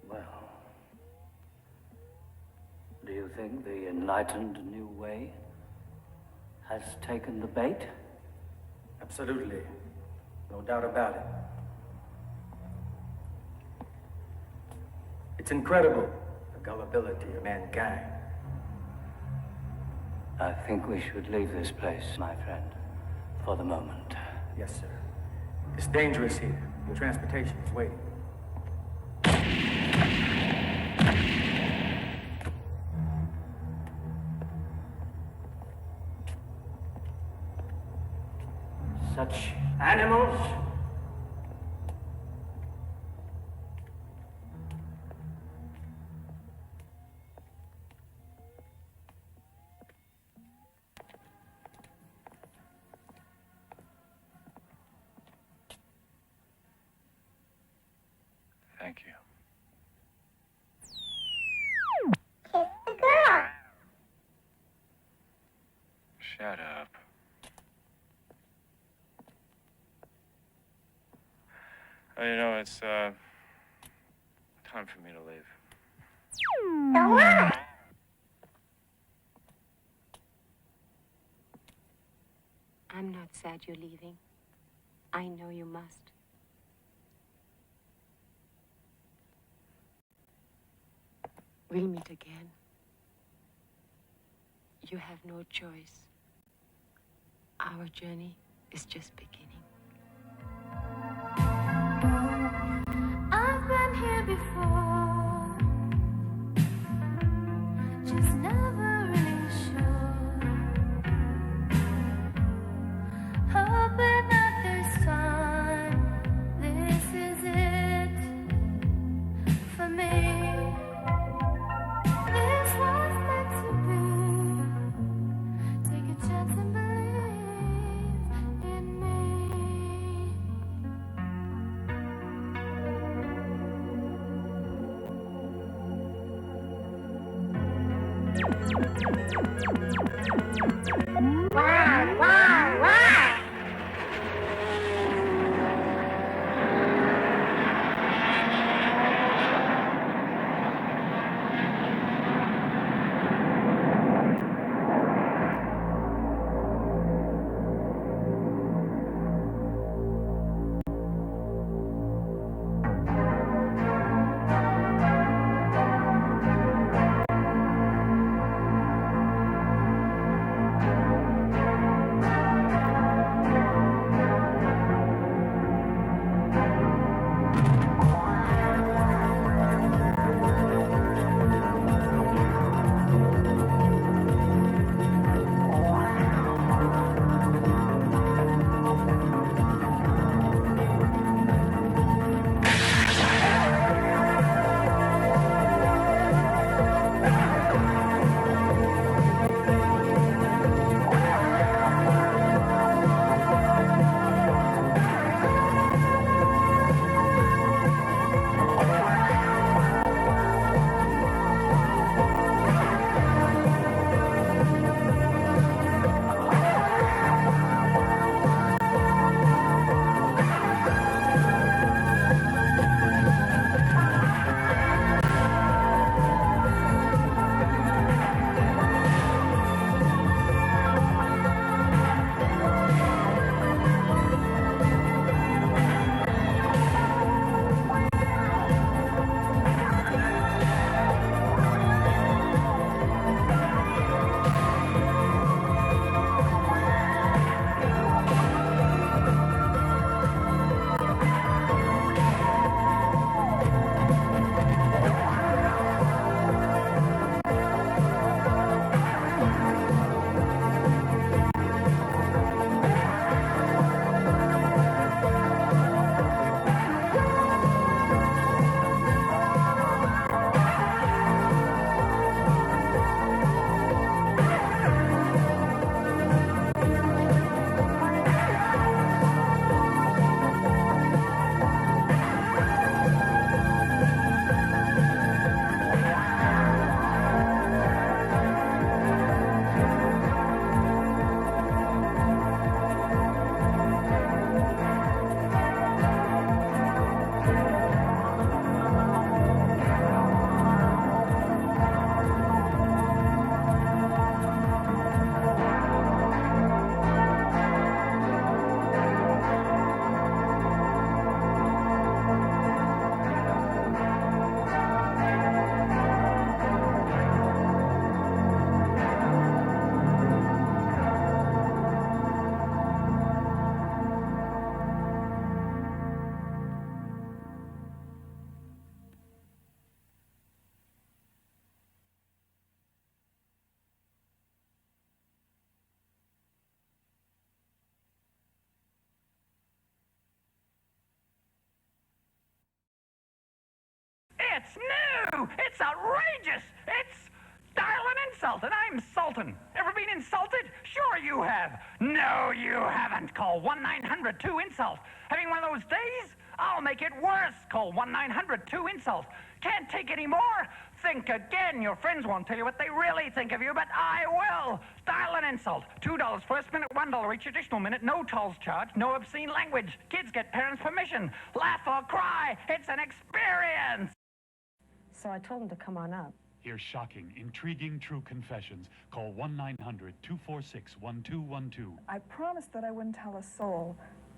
Well, do you think the enlightened new way has taken the bait? Absolutely. No doubt about it. It's incredible, the gullibility of mankind. I think we should leave this place, my friend, for the moment. Yes, sir. It's dangerous here. Your transportation is waiting. Such animals? Thank you. Kiss the girl. Shut up. Oh, you know, it's, time for me to leave. So what? I'm not sad you're leaving. I know you must. We'll meet again. You have no choice. Our journey is just beginning. I've been here before, just never really sure. Hoping that this time, this is it for me. This was meant to be. Take a chance and believe in me. Wow, wow, wow. It's new! It's outrageous! It's Darling insulted. I'm Sultan. Ever been insulted? Sure you have. No, you haven't. Call 1-900-2-INSULT. Having one of those days? I'll make it worse. Call 1-900-2-INSULT. Can't take any more? Think again. Your friends won't tell you what they really think of you, but I will. Dial an insult. $2 first minute, $1 each additional minute. No tolls charged. No obscene language. Kids get parents' permission. Laugh or cry. It's an experience. So I told him to come on up. Hear shocking, intriguing, true confessions. Call 1-900-246-1212. I promised that I wouldn't tell a soul,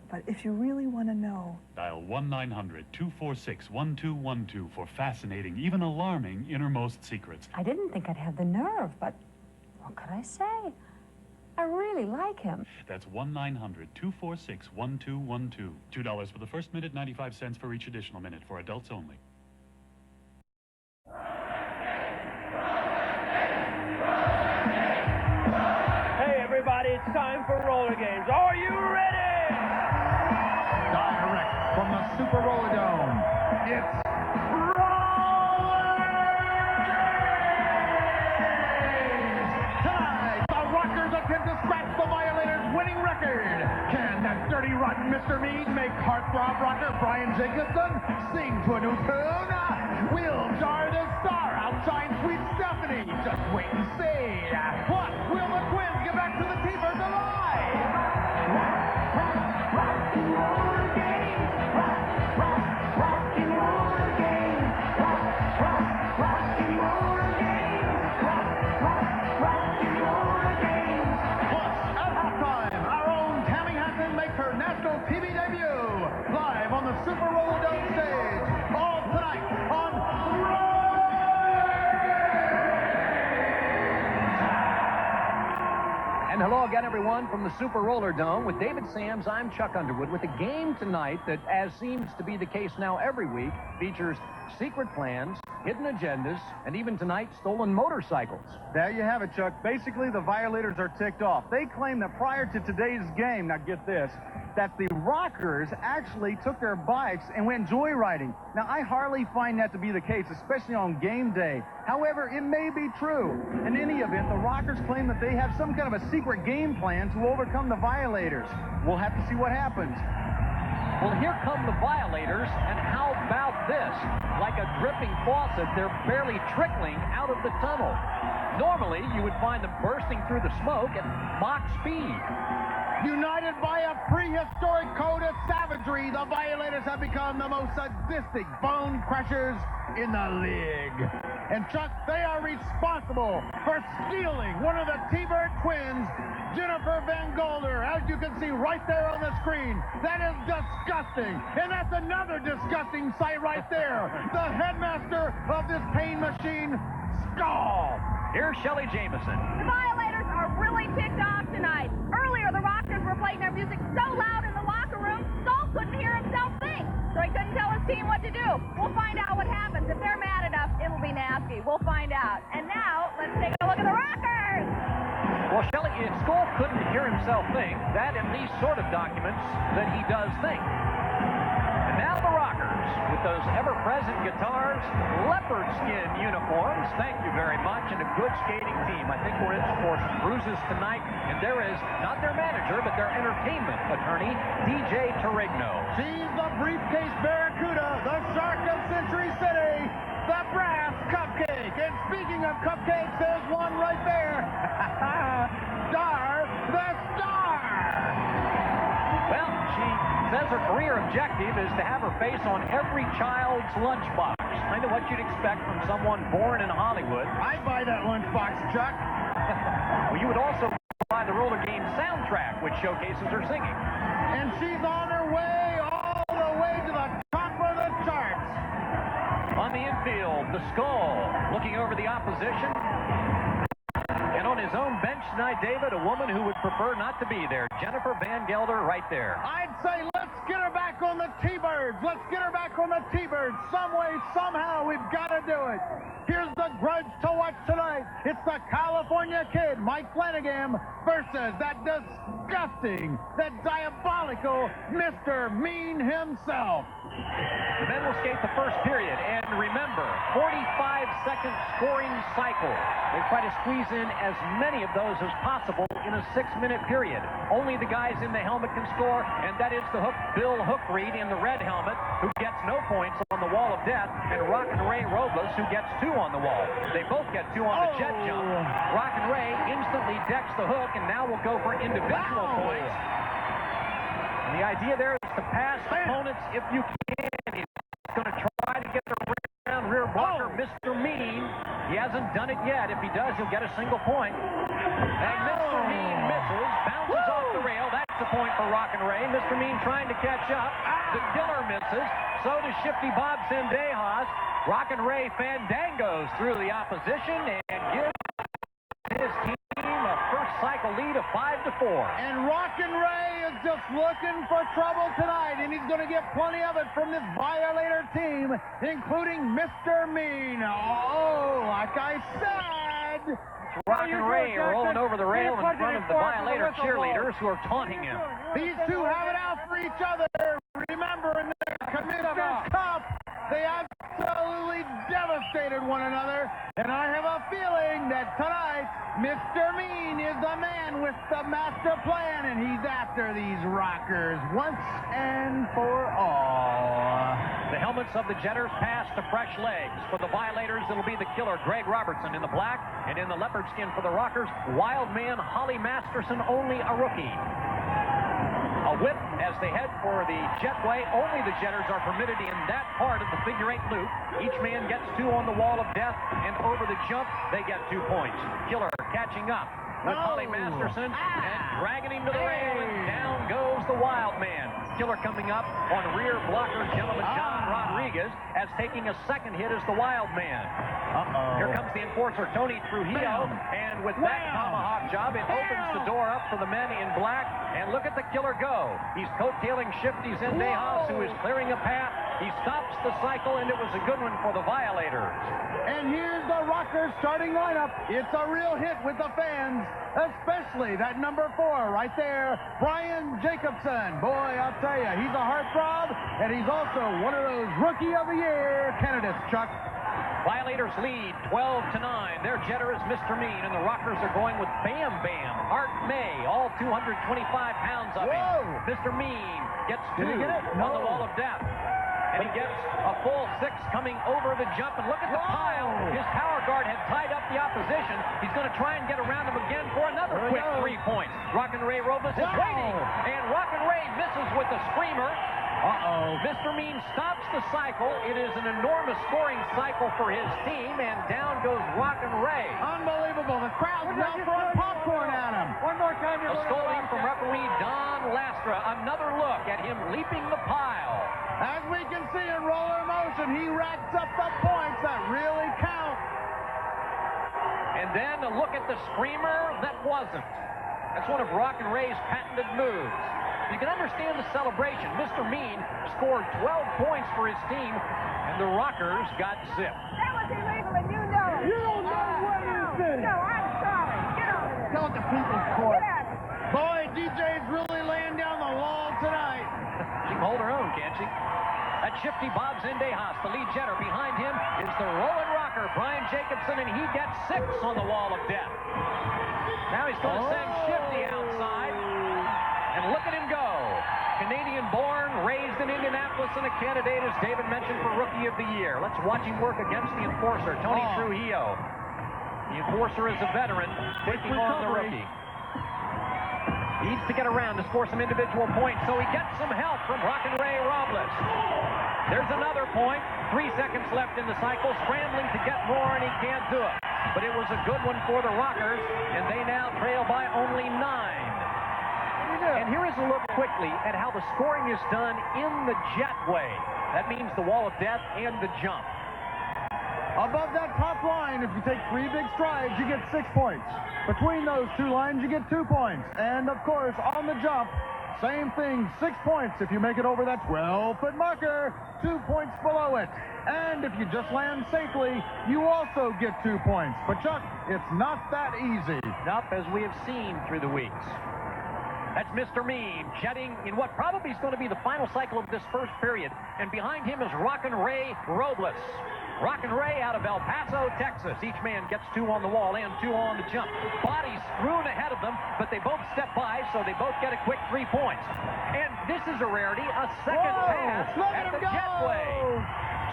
but if you really want to know... Dial 1-900-246-1212 for fascinating, even alarming, innermost secrets. I didn't think I'd have the nerve, but what could I say? I really like him. That's 1-900-246-1212. $2 for the first minute, 95 cents for each additional minute, for adults only. Everybody, it's time for roller games. Are you ready? Direct from the Super Roller Dome, it's tonight, the Rockers attempt to scratch the Violators' winning record. Can that dirty, rotten Mr. Mean make heartthrob rocker Brian Jacobson sing to a new tune? Will Jar the Star outshine Sweet Stephanie? Just wait and see. What will the twins get back to the T-Birds alive? Rocky roller game. Rocky roller game. Rocky roller game. Rocky roller game. Plus, at halftime, our own Tammy Hansen makes her national TV debut. Live on the Super Roller Dome stage. All tonight on And hello again, everyone, from the Super Roller Dome. With David Sams, I'm Chuck Underwood, with a game tonight that, as seems to be the case now every week, features secret plans, hidden agendas, and even tonight, stolen motorcycles. There you have it, Chuck. Basically, the Violators are ticked off. They claim that prior to today's game, now get this, that the Rockers actually took their bikes and went joyriding. Now, I hardly find that to be the case, especially on game day. However, it may be true. In any event, the Rockers claim that they have some kind of a secret game plan to overcome the Violators. We'll have to see what happens. Well, here come the Violators, and how about this? Like a dripping faucet, they're barely trickling out of the tunnel. Normally, you would find them bursting through the smoke at Mach speed. United by a prehistoric code of savagery, the Violators have become the most sadistic bone crushers in the league. And Chuck, they are responsible for stealing one of the T-Bird twins, Jennifer Van Golder, as you can see right there on the screen. That is disgusting. And that's another disgusting sight right there. The headmaster of this pain machine, Skull. Here's Shelley Jameson. The Violators are really ticked off tonight. Earlier, the Rockers were playing their music so loud in the locker room, Skull couldn't hear himself think. So he couldn't tell his team what to do. We'll find out what happens. If they're mad enough, it'll be nasty. We'll find out. And now, let's take a look at the Rockers. Well, Shelley, if Skull couldn't hear himself think, that at least sort of documents that he does think. And now the Rockers, with those ever-present guitars, leopard skin uniforms, thank you very much, and a good skating team. I think we're in for some bruises tonight, and there is not their manager, but their entertainment attorney, DJ Torigno. She's the briefcase barracuda, the shark of Century City, the brass cupcake. And speaking of cupcakes, there's one right there. Star, the Star. Well, she says her career objective is to have her face on every child's lunchbox. Kind of what you'd expect from someone born in Hollywood. I'd buy that lunchbox, Chuck. Well, you would also buy the roller game soundtrack, which showcases her singing. And she's on her way all the way to the top of the charts. On the infield, the Skull looking over the opposition. And on his own bench tonight, David, a woman who would prefer not to be there. Jennifer Van Gelder right there. I'd say let's get her back on the T-Birds. Let's get her back on the T-Birds. Some way, somehow, we've got to do it. Here's the grudge to watch tonight. It's the California Kid, Mike Flanagan, versus that disgusting, that diabolical Mr. Mean himself. The men will skate the first period, and remember, 45-second scoring cycle. They try to squeeze in as many of those as possible in a 6-minute period. Only the guys in the helmet can score, and that is the Bill Hook Reed in the red helmet, who gets no points on the wall of death, and Rockin' Ray Robles, who gets 2 on the wall. They both get 2 on the jet jump. Rockin' Ray instantly decks the hook, and now will go for individual points. And the idea there is to pass opponents if you can. He's going to try to get around rear blocker, Mr. Mean. He hasn't done it yet. If he does, he'll get a single point. And Mr. Mean misses, bounces off the rail. That's the point for Rockin' Ray. Mr. Mean trying to catch up. The killer misses. So does Shifty Bob Zendejas. Rockin' Ray fandangos through the opposition and gives his team a first cycle lead of 5-4. And Rockin' Ray is just looking for trouble tonight, and he's going to get plenty of it from this Violator team, including Mr. Mean. Oh, like I said. Rockin' Ray rolling over the rail in front of the Violator cheerleaders who are taunting him. These two have it out for each other. Remember, in the Commissioner's Cup, they absolutely devastated one another. And I have a feeling that tonight, Mr. Mean is the man with the master plan, and he's after these rockers once and for all. The helmets of the Jetters pass to fresh legs. For the Violators, it'll be the killer, Greg Robertson, in the black, and in the leopard skin for the Rockers, Wild Man Holly Masterson, only a rookie. A whip as they head for the jetway. Only the Jetters are permitted in that part of the figure 8 loop. Each man gets 2 on the wall of death, and over the jump, they get 2 points. Killer catching up with Holly Masterson and dragging him to the rail, and down goes the Wild Man. Killer coming up on rear blocker, gentleman John Rodriguez, as taking a second hit as the Wild Man. Here comes the enforcer, Tony Trujillo, and with that tomahawk job, it opens the door up for the men in black, and look at the Killer go. He's coattailing Shifty Zendejas, who is clearing a path. He stops the cycle, and it was a good one for the Violators. And here's the Rockers starting lineup. It's a real hit with the fans, especially that number 4 right there, Brian Jacobson. Boy, I'll tell you, he's a heartthrob, and he's also one of those Rookie of the Year candidates, Chuck. Violators lead 12-9. Their Jetter is Mr. Mean, and the Rockers are going with Bam Bam, Art May, all 225 pounds of him. Mr. Mean gets 2 on the wall of death. And he gets a full 6 coming over the jump. And look at the pile. His power guard had tied up the opposition. He's going to try and get around him again for another quick 3 points. Rockin' Ray Robles is waiting. And Rockin' Ray misses with the screamer. Mr. Mean stops the cycle. It is an enormous scoring cycle for his team. And down goes Rockin' Ray. Unbelievable. The crowd's now throwing popcorn at him. One more time. A scolding from referee Don Lastra. Another look at him leaping the pile. As we can see in roller motion, he racks up the points that really count. And then a look at the screamer that wasn't. That's one of Rockin' Ray's patented moves. You can understand the celebration. Mr. Mean scored 12 points for his team, and the Rockers got zipped. That was illegal, and you know it. You don't know what you did. No, I'm sorry. Get over there. Tell it to People's Court. Boy, DJ's really laying down the law tonight. She can hold her own, can't she? That Shifty Bob Zendejas, the lead Jetter. Behind him is the rolling rocker, Brian Jacobson, and he gets 6 on the wall of death. Now he's going to send Shifty outside, and look at him go. Canadian-born, raised in Indianapolis, and a candidate, as David mentioned, for Rookie of the Year. Let's watch him work against the enforcer, Tony Trujillo. The enforcer is a veteran, taking on the rookie. Needs to get around to score some individual points, so he gets some help from Rockin' Ray Robles. There's another point. 3 seconds left in the cycle, scrambling to get more, and he can't do it. But it was a good one for the Rockers, and they now trail by only 9. And here is a look quickly at how the scoring is done in the jetway. That means the wall of death and the jump. Above that top line, if you take 3 big strides, you get 6 points. Between those 2 lines, you get 2 points. And, of course, on the jump, same thing, 6 points if you make it over that 12-foot marker, 2 points below it. And if you just land safely, you also get 2 points. But, Chuck, it's not that easy. Not as we have seen through the weeks. That's Mr. Mean jetting in what probably is going to be the final cycle of this first period. And behind him is Rockin' Ray Robles. Rockin' Ray out of El Paso, Texas. Each man gets 2 on the wall and 2 on the jump. Bodies strewn ahead of them, but they both step by, so they both get a quick 3 points. And this is a rarity, a second pass at the jetway.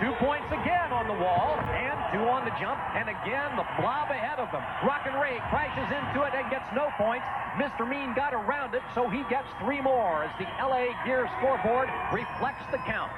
2 points again on the wall, and 2 on the jump, and again the blob ahead of them. Rockin' Ray crashes into it and gets no points. Mr. Mean got around it, so he gets 3 more as the LA Gear scoreboard reflects the count.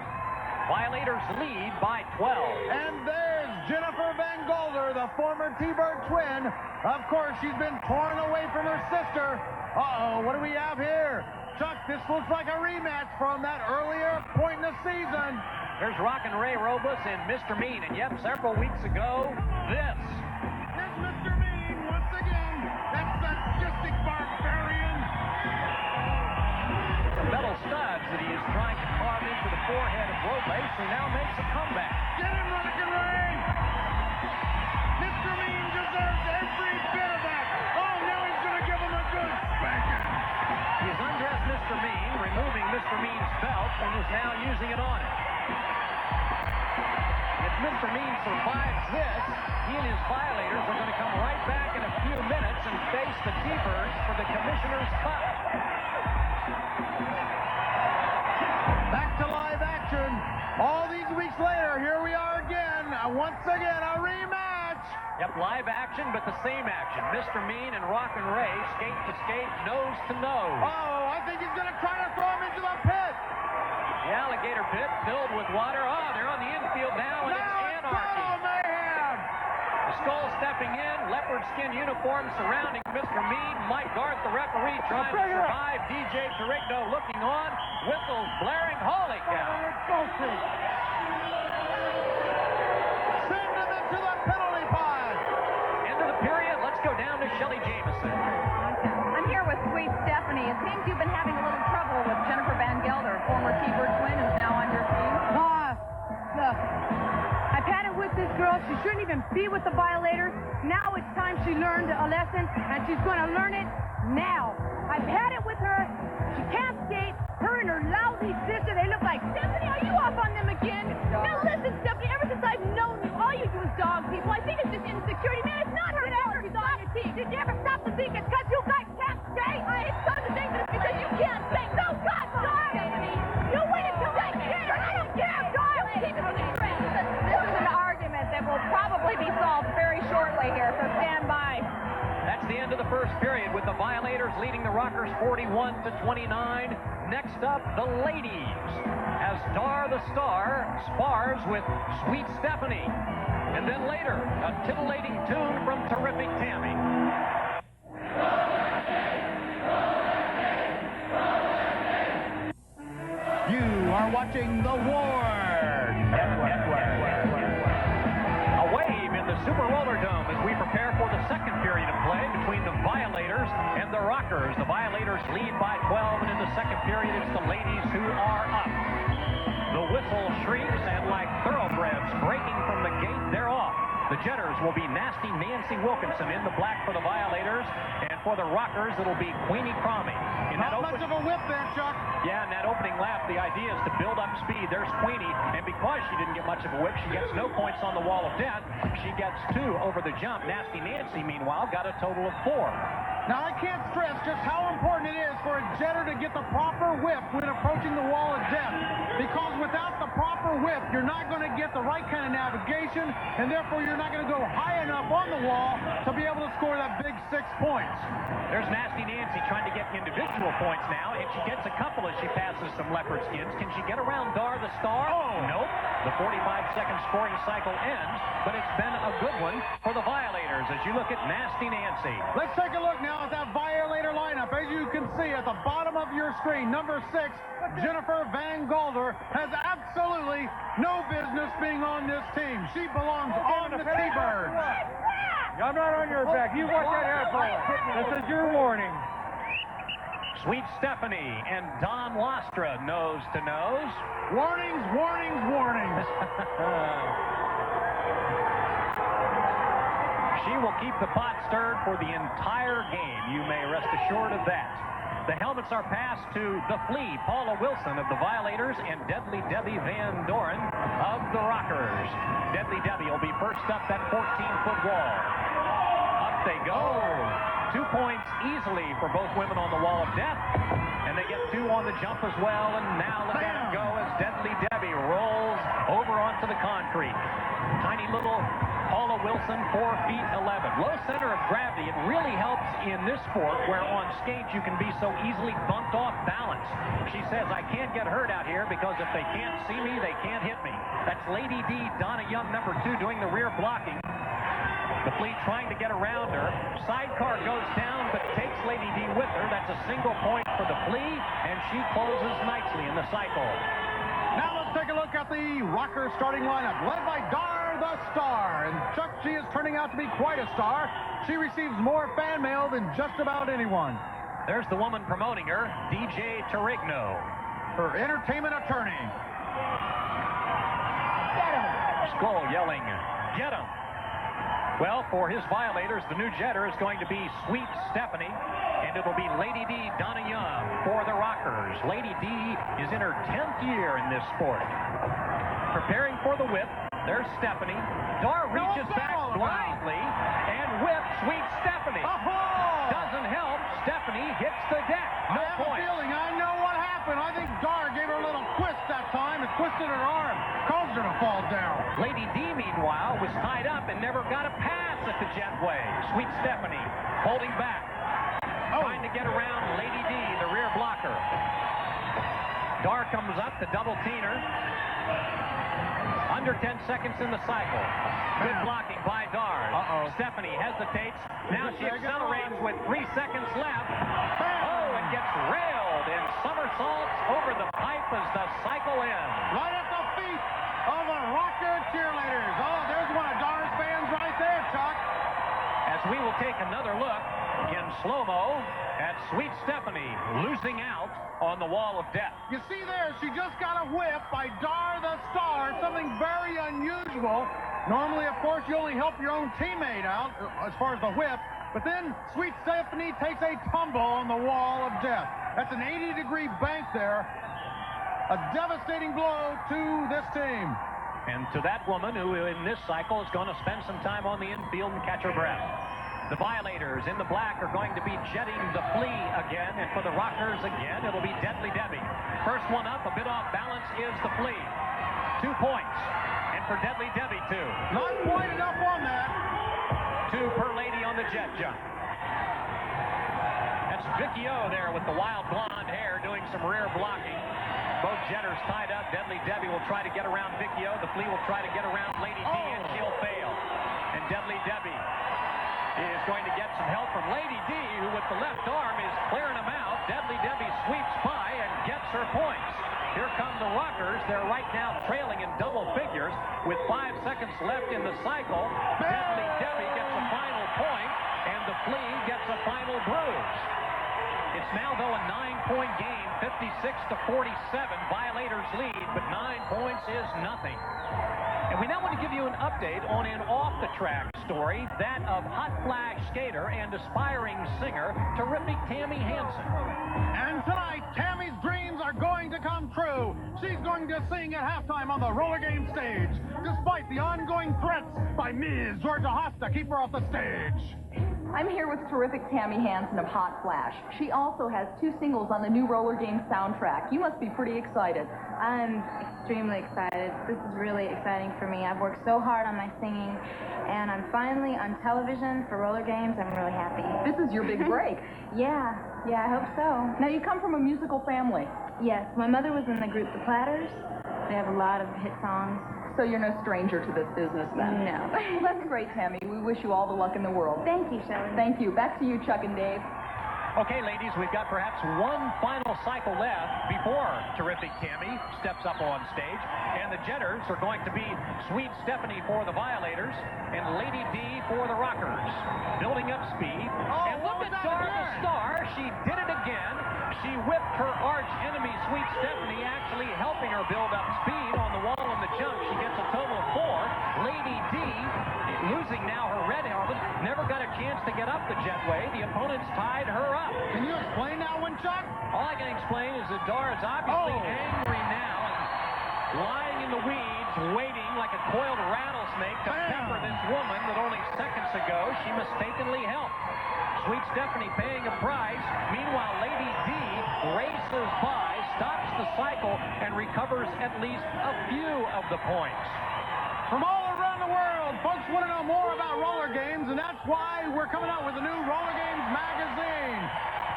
Violators lead by 12. And there's Jennifer Van Golder, the former T-Bird twin. Of course, she's been torn away from her sister. Uh-oh, what do we have here? Chuck, this looks like a rematch from that earlier point in the season. There's Rockin' Ray Robles and Mr. Mean, and yep, several weeks ago, this. Here's Mr. Mean once again. That's the sadistic barbarian. The metal studs that he is trying to carve into the forehead of Robles, who now makes a comeback. Get him, Rockin' Ray! Mr. Mean deserves every bit of that. Oh, now he's going to give him a good spanking. He's undressed Mr. Mean, removing Mr. Mean's belt, and is now using it on him. If Mr. Mean survives this, he and his violators are going to come right back in a few minutes and face the T-Birds for the Commissioner's Cup. Back to live action. All these weeks later, here we are again. Once again, a rematch. Yep, live action, but the same action. Mr. Mean and Rockin' Ray skate to skate, nose to nose. Oh, I think he's going to try to throw him into the pit. The alligator pit filled with water. Oh, they're on the infield now, and it's anarchy. The Skull stepping in, leopard skin uniform surrounding Mr. Mean. Mike Garth, the referee, trying to survive. DJ Torigno looking on, whistles blaring. Holy cow. Send him into the penalty pod. End of the period. Let's go down to Shelly Jameson. I'm here with Sweet Stephanie. It seems you've been having a little trouble with Jennifer Van Gelder, former T-Bird twin who's now on your team. Look, I've had it with this girl. She shouldn't even be with the violators. Now it's time she learned a lesson, and she's going to learn it now. I've had it with her. She can't skate. Her and her lousy sister, they look like... Stephanie, are you off on them again? Now listen, Stephanie, ever since I've known you, all you do is dog people. I think it's just insecurity. Man, it's not her fault. She's on your team. Did you ever stop to think it's because you guys can't skate? I stop to think it's because you can't skate. No, God, darn it! You wait until I care. I don't care, darn it! Keep it on the train. This is an argument that will probably be solved very shortly here, so stand by. That's the end of the first period with the Violators leading the Rockers 41-29. Next up, the ladies, as Dar the Star spars with Sweet Stephanie. And then later, a titillating tune from Terrific Tammy. You are watching The Ward Network. A wave in the Super Roller Dome as we prepare for the second period of play between the Violators and the Rockers. The Violators lead by 12, and in the second period, it's the ladies who are up. The whistle shrieks, and like thoroughbreds breaking from the gate, they're off. The Jetters will be Nasty Nancy Wilkinson in the black for the Violators, and for the Rockers, it'll be Queenie Cromie. Not much of a whip there, Chuck. Yeah, in that opening lap, the idea is to build up speed. There's Queenie, and because she didn't get much of a whip, she gets no points on the wall of death. She gets 2 over the jump. Nasty Nancy, meanwhile, got a total of 4. Now, I can't stress just how important it is for a jetter to get the proper whip when approaching the wall of death. Because without the proper whip, you're not going to get the right kind of navigation, and therefore you're not going to go high enough on the wall to be able to score that big 6 points. There's Nasty Nancy trying to get individual points now, and she gets a couple as she passes some leopard skins. Can she get around Dar the Star? Oh, nope. The 45-second scoring cycle ends, but it's been a good one for the Violators as you look at Nasty Nancy. Let's take a look now at that Violator lineup. As you can see at the bottom of your screen, number 6, Jennifer Van Golder, has absolutely no business being on this team. She belongs on the T-Bird. I'm not on your back. You watch that airplane. This is your warning. Sweet Stephanie and Don Lastra nose to nose. Warnings, warnings, warnings. She will keep the pot stirred for the entire game. You may rest assured of that. The helmets are passed to The Flea, Paula Wilson of the Violators, and Deadly Debbie Van Doren of the Rockers. Deadly Debbie will be first up that 14-foot wall. Up they go. 2 points easily for both women on the wall of death. And they get 2 on the jump as well. And now look at it go as Deadly Debbie rolls over onto the concrete. Tiny little Paula Wilson, 4 feet 11. Low center of gravity. It really helps in this sport where on skates you can be so easily bumped off balance. She says, I can't get hurt out here because if they can't see me, they can't hit me. That's Lady D, Donna Young, number 2, doing the rear blocking. The Flea trying to get around her. Sidecar goes down, but takes Lady D with her. That's a single point for the Flea, and she closes nicely in the cycle. Now let's take a look at the Rocker starting lineup, led by Dar the Star. And Chuck, she is turning out to be quite a star. She receives more fan mail than just about anyone. There's the woman promoting her, DJ Tarigno. Her entertainment attorney. Get him! Skull yelling, get him! Well, for his Violators, the new jetter is going to be Sweet Stephanie, and it'll be Lady D, Donna Young for the Rockers. Lady D is in her 10th year in this sport. Preparing for the whip, there's Stephanie. Dar reaches back blindly and whips Sweet Stephanie. Doesn't help. Stephanie hits the deck. No point. I have a feeling I know what happened. I think Dar gave her a little twist that time and twisted her arm, caused her to fall down. Lady D, meanwhile, was tied up and never got a pass at the jetway. Sweet Stephanie holding back, trying to get around Lady D, the rear blocker. Dar comes up to double teener. Under 10 seconds in the cycle. Good blocking by Dar. Stephanie hesitates. Now she accelerates with 3 seconds left. Oh, and gets railed and somersaults over the pipe as the cycle ends. Right at the feet of the Rocker cheerleaders. Oh, there's one of Dar's fans right there, Chuck. As we will take another look in slow-mo at Sweet Stephanie losing out on the wall of death. You see there, she just got a whip by Dar the Star, something very unusual. Normally, of course, you only help your own teammate out as far as the whip, but then Sweet Stephanie takes a tumble on the wall of death. That's an 80-degree bank there. A devastating blow to this team. And to that woman who in this cycle is going to spend some time on the infield and catch her breath. The Violators in the black are going to be jetting the Flea again, and for the Rockers again, it'll be Deadly Debbie. First one up, a bit off balance, is the Flea. 2 points. And for Deadly Debbie, 2. Not quite enough on that. 2 per lady on the jet jump. That's Vicky O there with the wild blonde hair doing some rear blocking. Both jetters tied up. Deadly Debbie will try to get around Vicky O. The Flea will try to get around Lady D, and she'll fail. And Deadly Debbie is going to get some help from Lady D, who with the left arm is clearing them out. Deadly Debbie sweeps by and gets her points. Here come the Rockers. They're right now trailing in double figures with 5 seconds left in the cycle. Deadly Debbie gets a final point, and the Flea gets a final bruise. It's now, though, a 9-point game, 56-47. Violators lead, but 9 points is nothing. And we now want to give you an update on an off-the-track story, that of hot flash skater and aspiring singer, terrific Tammy Hansen. And tonight, Tammy's dreams are going to come true. She's going to sing at halftime on the roller game stage, despite the ongoing threats by Ms. Georgia Haas to keep her off the stage. I'm here with terrific Tammy Hansen of Hot Flash. She also has 2 singles on the new roller game soundtrack. You must be pretty excited. I'm extremely excited. This is really exciting for me. I've worked so hard on my singing, and I'm finally on television for roller games. I'm really happy. This is your big break. Yeah, I hope so. Now, you come from a musical family. Yes, my mother was in the group The Platters. They have a lot of hit songs. So you're no stranger to this business, then? No. Well, that's great, Tammy. We wish you all the luck in the world. Thank you, Shelley. Thank you. Back to you, Chuck and Dave. Okay, ladies, we've got perhaps one final cycle left before terrific Tammy steps up on stage. And the jetters are going to be Sweet Stephanie for the Violators and Lady D for the Rockers. Building up speed. And look at Dar the Star. She did it again. She whipped her arch enemy, Sweet Stephanie, actually helping her build up speed on the wall and the jump. She gets a total of 4. Lady D, losing now her red helmet, never got a a chance to get up the jetway. The opponents tied her up. Can you explain that one, Chuck? All I can explain is that Dara's obviously angry now and lying in the weeds, waiting like a coiled rattlesnake to pepper this woman that only seconds ago she mistakenly helped. Sweet Stephanie paying a price. Meanwhile, Lady D races by, stops the cycle, and recovers at least a few of the points. From all around the world, folks want to know more about roller games, and that's why we're coming out with the new Roller Games magazine.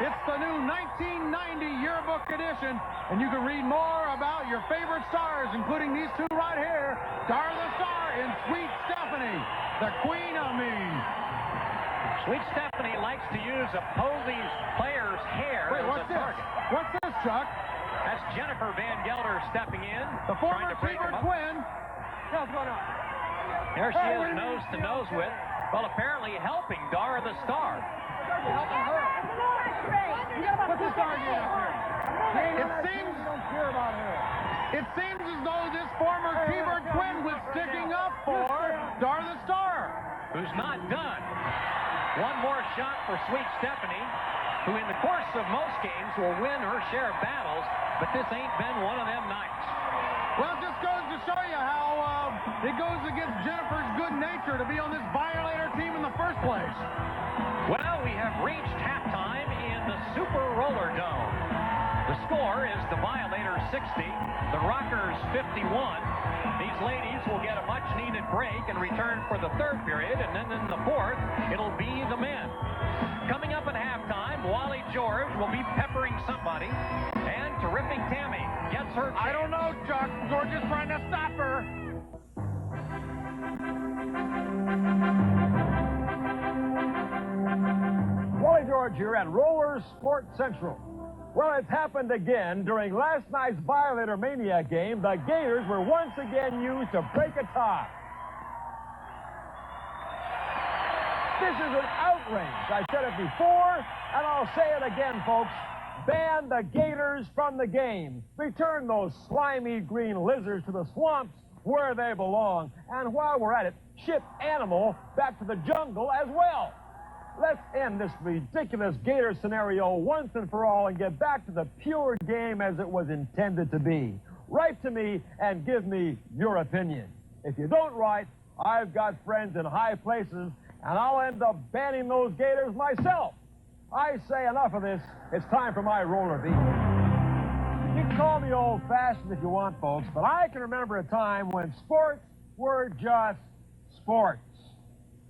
It's the new 1990 yearbook edition, and you can read more about your favorite stars, including these two right here, Dara the Star and Sweet Stephanie, the queen of mean. Sweet Stephanie likes to use opposing players' hair as a target. What's this, Chuck? That's Jennifer Van Gelder stepping in, The trying former to break T-Bird him up. twin. What's going on? There she is, nose to nose with, well, apparently helping Dara the Star. Helping her. What's this argument up here? It seems as though this former T-Bird twin was sticking up for Dara the Star. Who's not done. One more shot for Sweet Stephanie, who in the course of most games will win her share of battles, but this ain't been one of them nights. Well, it just goes to show you how it goes against Jennifer's good nature to be on this Violator team in the first place. Well, we have reached halftime in the Super Roller Dome. The score is the Violator 60, the Rockers 51. These ladies will get a much-needed break and return for the third period, and then in the fourth, it'll be the men. Coming up at halftime, Wally George will be peppering somebody, and Terrific Tammy gets her chance. I don't know, Chuck. George is trying to stop her. Wally George here at Roller Sport Central. Well, it's happened again. During last night's Violator Mania game, the Gators were once again used to break a tie. This is an outrage. I said it before, and I'll say it again, folks. Ban the Gators from the game. Return those slimy green lizards to the swamps where they belong. And while we're at it, ship Animal back to the jungle as well. Let's end this ridiculous Gator scenario once and for all and get back to the pure game as it was intended to be. Write to me and give me your opinion. If you don't write, I've got friends in high places, and I'll end up banning those Gators myself. I say enough of this. It's time for my roller beat. You can call me old-fashioned if you want, folks, but I can remember a time when sports were just sports.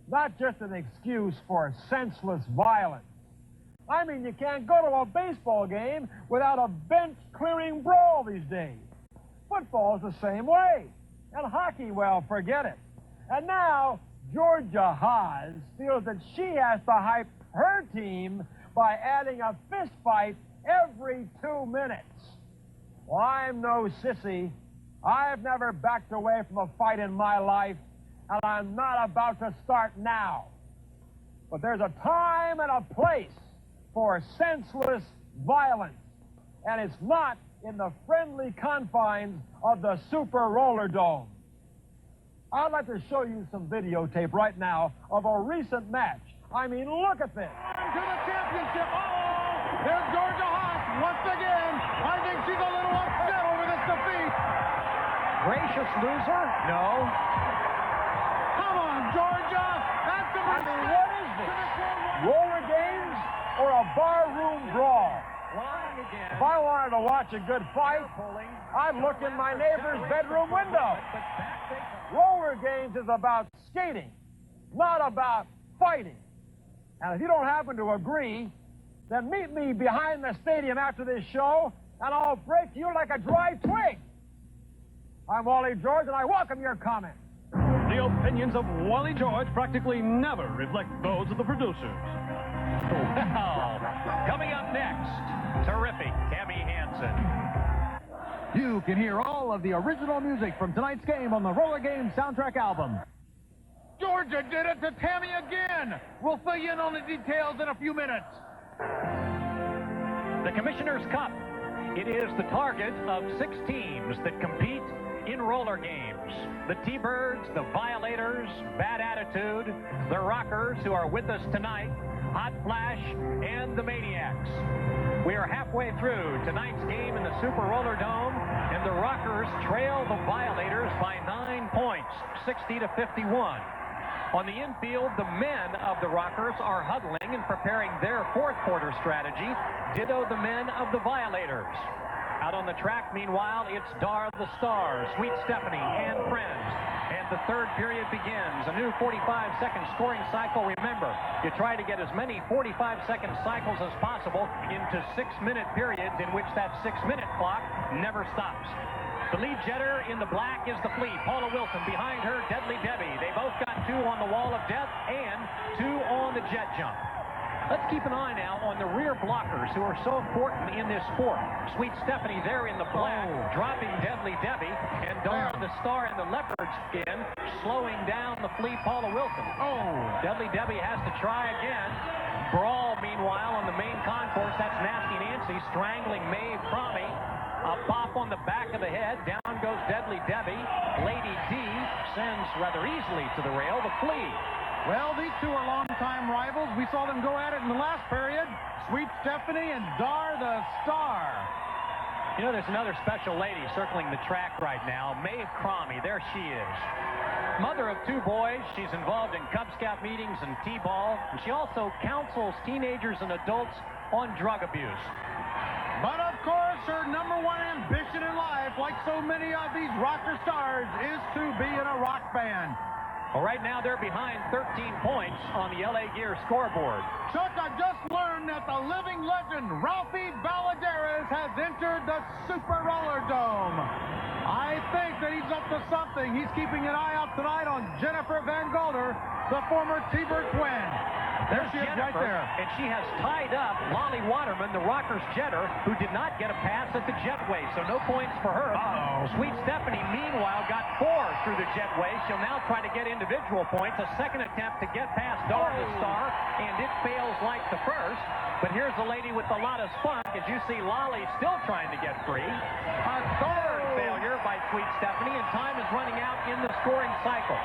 Not just an excuse for senseless violence. I mean, you can't go to a baseball game without a bench-clearing brawl these days. Football's the same way. And hockey, well, forget it. And now, Georgia Haas feels that she has to hype her team by adding a fist fight every 2 minutes. Well, I'm no sissy. I've never backed away from a fight in my life, and I'm not about to start now. But there's a time and a place for senseless violence, and it's not in the friendly confines of the Super Roller Dome. I'd like to show you some videotape right now of a recent match. I mean, look at this. To the championship. Uh-oh! There's Georgia Haas once again. I think she's a little upset over this defeat. Gracious loser? No. Come on, Georgia. That's the I mean, what is this? Roller games or a barroom brawl? Lying again. If I wanted to watch a good fight, I'd look in my neighbor's bedroom window. Roller games is about skating, not about fighting. And if you don't happen to agree, then meet me behind the stadium after this show, and I'll break you like a dry twig. I'm Wally George, and I welcome your comments. The opinions of Wally George practically never reflect those of the producers. Well, coming up next, terrific Tammy Hansen. You can hear all of the original music from tonight's game on the Roller Games soundtrack album. Georgia did it to Tammy again. We'll fill you in on the details in a few minutes. The Commissioner's Cup. It is the target of 6 teams that compete in roller games. The T-Birds, the Violators, Bad Attitude, the Rockers, who are with us tonight, Hot Flash, and the Maniacs. We are halfway through tonight's game in the Super Roller Dome, and the Rockers trail the Violators by 9 points, 60-51. On the infield, the men of the Rockers are huddling and preparing their fourth quarter strategy. Ditto the men of the Violators. Out on the track, meanwhile, it's Dar the Star, Sweet Stephanie, and friends. And the third period begins. A new 45-second scoring cycle. Remember, you try to get as many 45-second cycles as possible into 6-minute periods in which that 6-minute clock never stops. The lead jetter in the black is the Flea, Paula Wilson. Behind her, Deadly Debbie. They both got 2 on the wall of death and 2 on the jet jump. Let's keep an eye now on the rear blockers who are so important in this sport. Sweet Stephanie there in the black, dropping Deadly Debbie, and Dara the Star in the leopard skin, slowing down the Flea, Paula Wilson. Deadly Debbie has to try again. Brawl, meanwhile, on the main concourse. That's Nasty Nancy strangling Maeve Cromie. A pop on the back of the head. Down goes Deadly Debbie. Lady D sends rather easily to the rail the Flea. Well, these two are longtime rivals. We saw them go at it in the last period. Sweet Stephanie and Dar the Star. You know, there's another special lady circling the track right now. Maeve Cromie, there she is. Mother of 2 boys, she's involved in Cub Scout meetings and T-ball, and she also counsels teenagers and adults on drug abuse. But of course, her #1 ambition in life, like so many of these rocker stars, is to be in a rock band. Well, right now they're behind 13 points on the LA Gear scoreboard. Chuck, I just learned that the living legend, Ralphie Valadares, has entered the Super Roller Dome. I think that he's up to something. He's keeping an eye out tonight on Jennifer Van Galder, the former T-Bird twin. There she is right there. And she has tied up Lolly Waterman, the Rockers jetter, who did not get a pass at the jetway, so no points for her. Sweet Stephanie, meanwhile, got 4 through the jetway. She'll now try to get individual points. A second attempt to get past Dar the Star, and it fails like the first. But here's the lady with a lot of spunk, as you see Lolly still trying to get free. A third failure by Sweet Stephanie, and time is running out in the scoring cycle.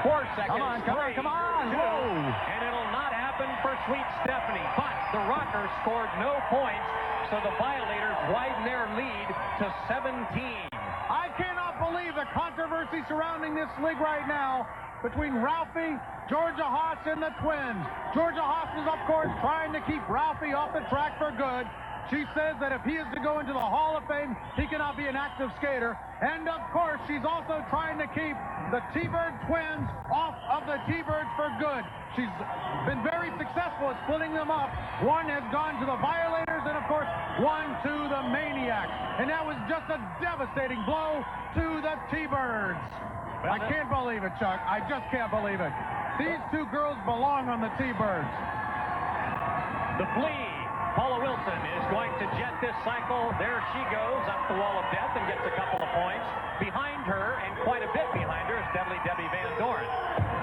4 seconds. Come on. 2, and it'll not happen for Sweet Stephanie. But the Rockers scored no points, so the Violators widen their lead to 17. I cannot believe the controversy surrounding this league right now between Ralphie, Georgia Haas, and the twins. Georgia Haas is, of course, trying to keep Ralphie off the track for good. She says that if he is to go into the Hall of Fame, he cannot be an active skater. And, of course, she's also trying to keep the T-Bird twins off of the T-Birds for good. She's been very successful at splitting them up. One has gone to the Violators and, of course, one to the Maniacs. And that was just a devastating blow to the T-Birds. I can't believe it, Chuck. I just can't believe it. These 2 girls belong on the T-Birds. The Flea, Paula Wilson, is going to jet this cycle. There she goes up the wall of death and gets a couple of points. Behind her, and quite a bit behind her, is Deadly Debbie Van Doren.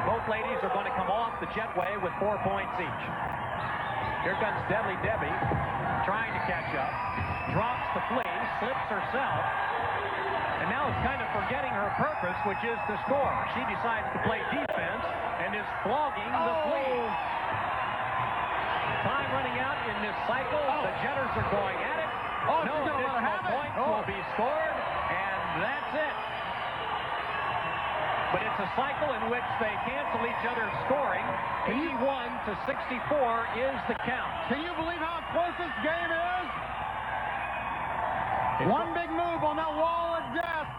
Both ladies are going to come off the jetway with 4 points each. Here comes Deadly Debbie, trying to catch up. Drops the Flea, slips herself, and now is kind of forgetting her purpose, which is to score. She decides to play defense and is flogging the Flea. Time running out in this cycle. The jetters are going at it. No additional points will be scored, and that's it. But it's a cycle in which they cancel each other's scoring. 81-64 is the count. Can you believe how close this game is? One big move on that wall of death,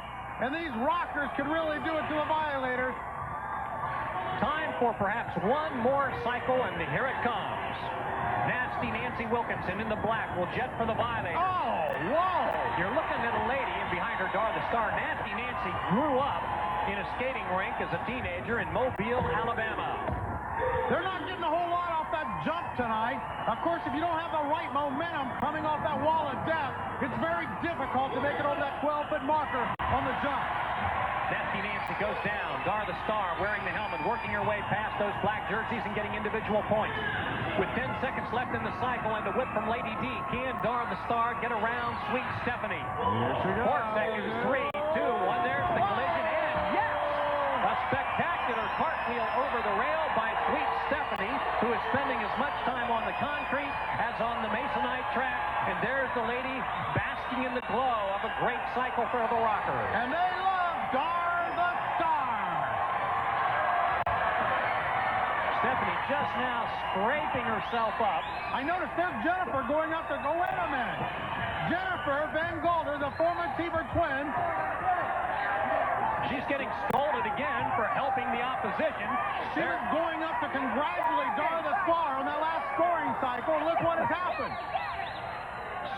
and these Rockers could really do it to the Violators. Time for perhaps one more cycle, and here it comes. Nasty Nancy Wilkinson in the black will jet for the Violators. Whoa! You're looking at a lady, and behind her, Dar the Star. Nasty Nancy grew up in a skating rink as a teenager in Mobile, Alabama. They're not getting a whole lot off that jump tonight. Of course, if you don't have the right momentum coming off that wall of death, it's very difficult to make it over that 12-foot marker on the jump. Nasty Nancy goes down. Dar the Star wearing the helmet, working her way past those black jerseys and getting individual points. With 10 seconds left in the cycle and the whip from Lady D, can Dar the Star get around Sweet Stephanie? 4 seconds, 3, 2, there's the lady basking in the glow of a great cycle for the Rockers. And they love Dar the Star. Stephanie just now scraping herself up. I noticed there's Jennifer going up there. Go, wait a minute. Jennifer Van Golder, the former T-Bird twin. She's getting scolded again for helping the opposition. She was going up to congratulate Dar the Star on that last scoring cycle. Look what has happened.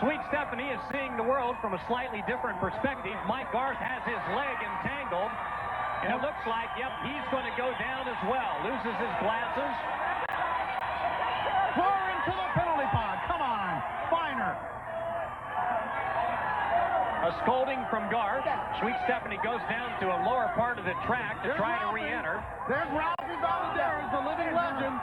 Sweet Stephanie is seeing the world from a slightly different perspective. Mike Garth has his leg entangled. And it looks like, yep, he's going to go down as well. Loses his glasses. Throw her into the penalty pod. Come on. Finer. A scolding from Garth. Sweet Stephanie goes down to a lower part of the track to try to re-enter. There's Ralphie Valadares, the living legend.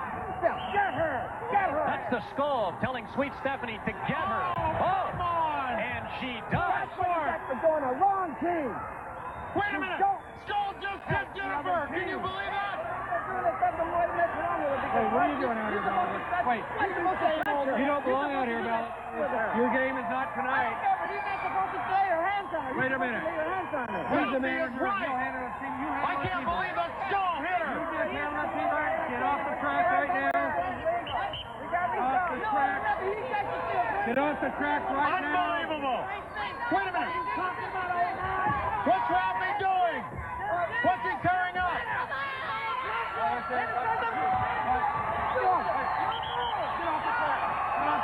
Get her! Get her! That's the skull telling Sweet Stephanie to get her. Oh! Come on! And she does. We're going a wrong team. Wait a minute. Skull just hit Jennifer. Can you believe that? Hey, what are you doing out here, Bella? Wait. You don't belong out here, Bella. Your game is not tonight. Wait a minute. Who's the manager? I can't believe that Skull hit her. Get off the track right now. Off the track. Get off the track right now. Unbelievable. Wait a minute. What's Ralphie doing? What's he tearing up?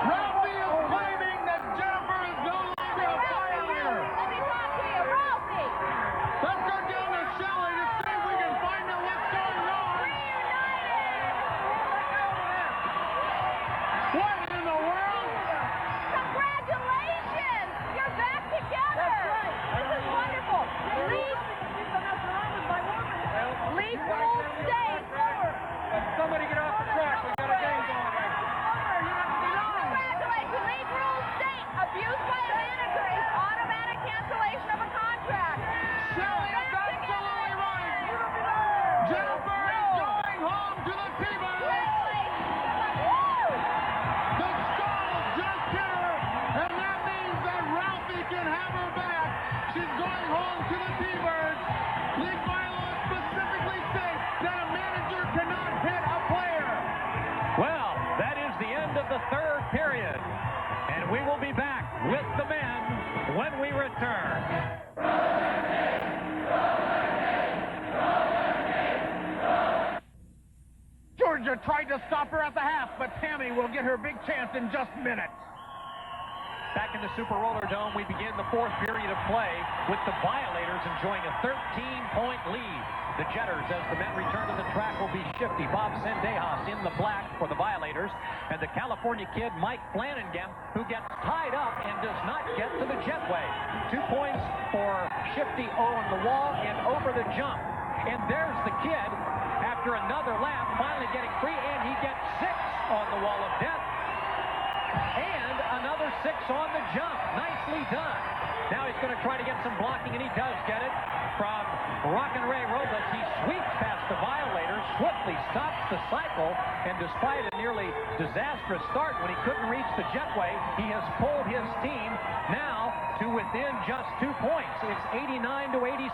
Ralphie is claiming that Jennifer is no longer a violator. Let me talk to you, Ralphie. Let's go down to Shelley to see if we can find out what's going on. What in the world? Congratulations! You're back together. That's right. This is wonderful. League rules stay forward. Somebody get off the track. We got a game going here. Congratulations. League rules state abuse by a manager is automatic cancellation of a contract. Shelley is absolutely right. Jennifer is going home to the T-Bird. The Skull just hit her, and that means that Ralphie can have her back. She's going home to the T-Birds. League bylaws specifically state that a manager cannot hit a player. Well, that is the end of the third period. And we will be back with the men when we return. Georgia tried to stop her at the half, but Tammy will get her big chance in just minutes. Back in the Super Roller Dome, we begin the fourth period of play with the Violators enjoying a 13-point lead. The Jetters, as the men return to the track, will be shifty. Bob Sendejas in the black for the Violators, and the California kid Mike Flanagan, who gets tied up and does not get to the jetway. 2 points for shifty on the wall and over the jump. And there's the kid, after another lap, finally getting free, and he gets 6 on the wall of death. And another 6 on the jump. Nicely done. Now he's going to try to get some blocking, and he does get it from Rockin' Ray Robles. He sweeps past the Violators, swiftly stops the cycle, and despite a nearly disastrous start when he couldn't reach the jetway, he has pulled his team now to within just 2 points. It's 89 to 87.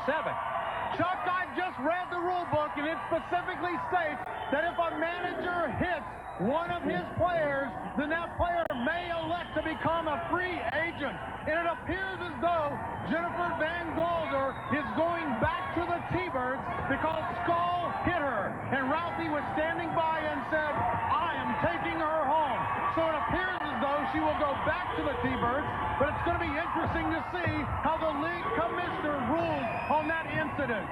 Chuck, I just read the rule book, and it specifically states that if a manager hits one of his players, then that player may elect to become a free agent. And it appears as though Jennifer Van Golder is going back to the T-Birds because Skull hit her. And Ralphie was standing by and said, I am taking her home. So it appears as though she will go back to the T-Birds, but it's going to be interesting to see how the league commissioner rules on that incident.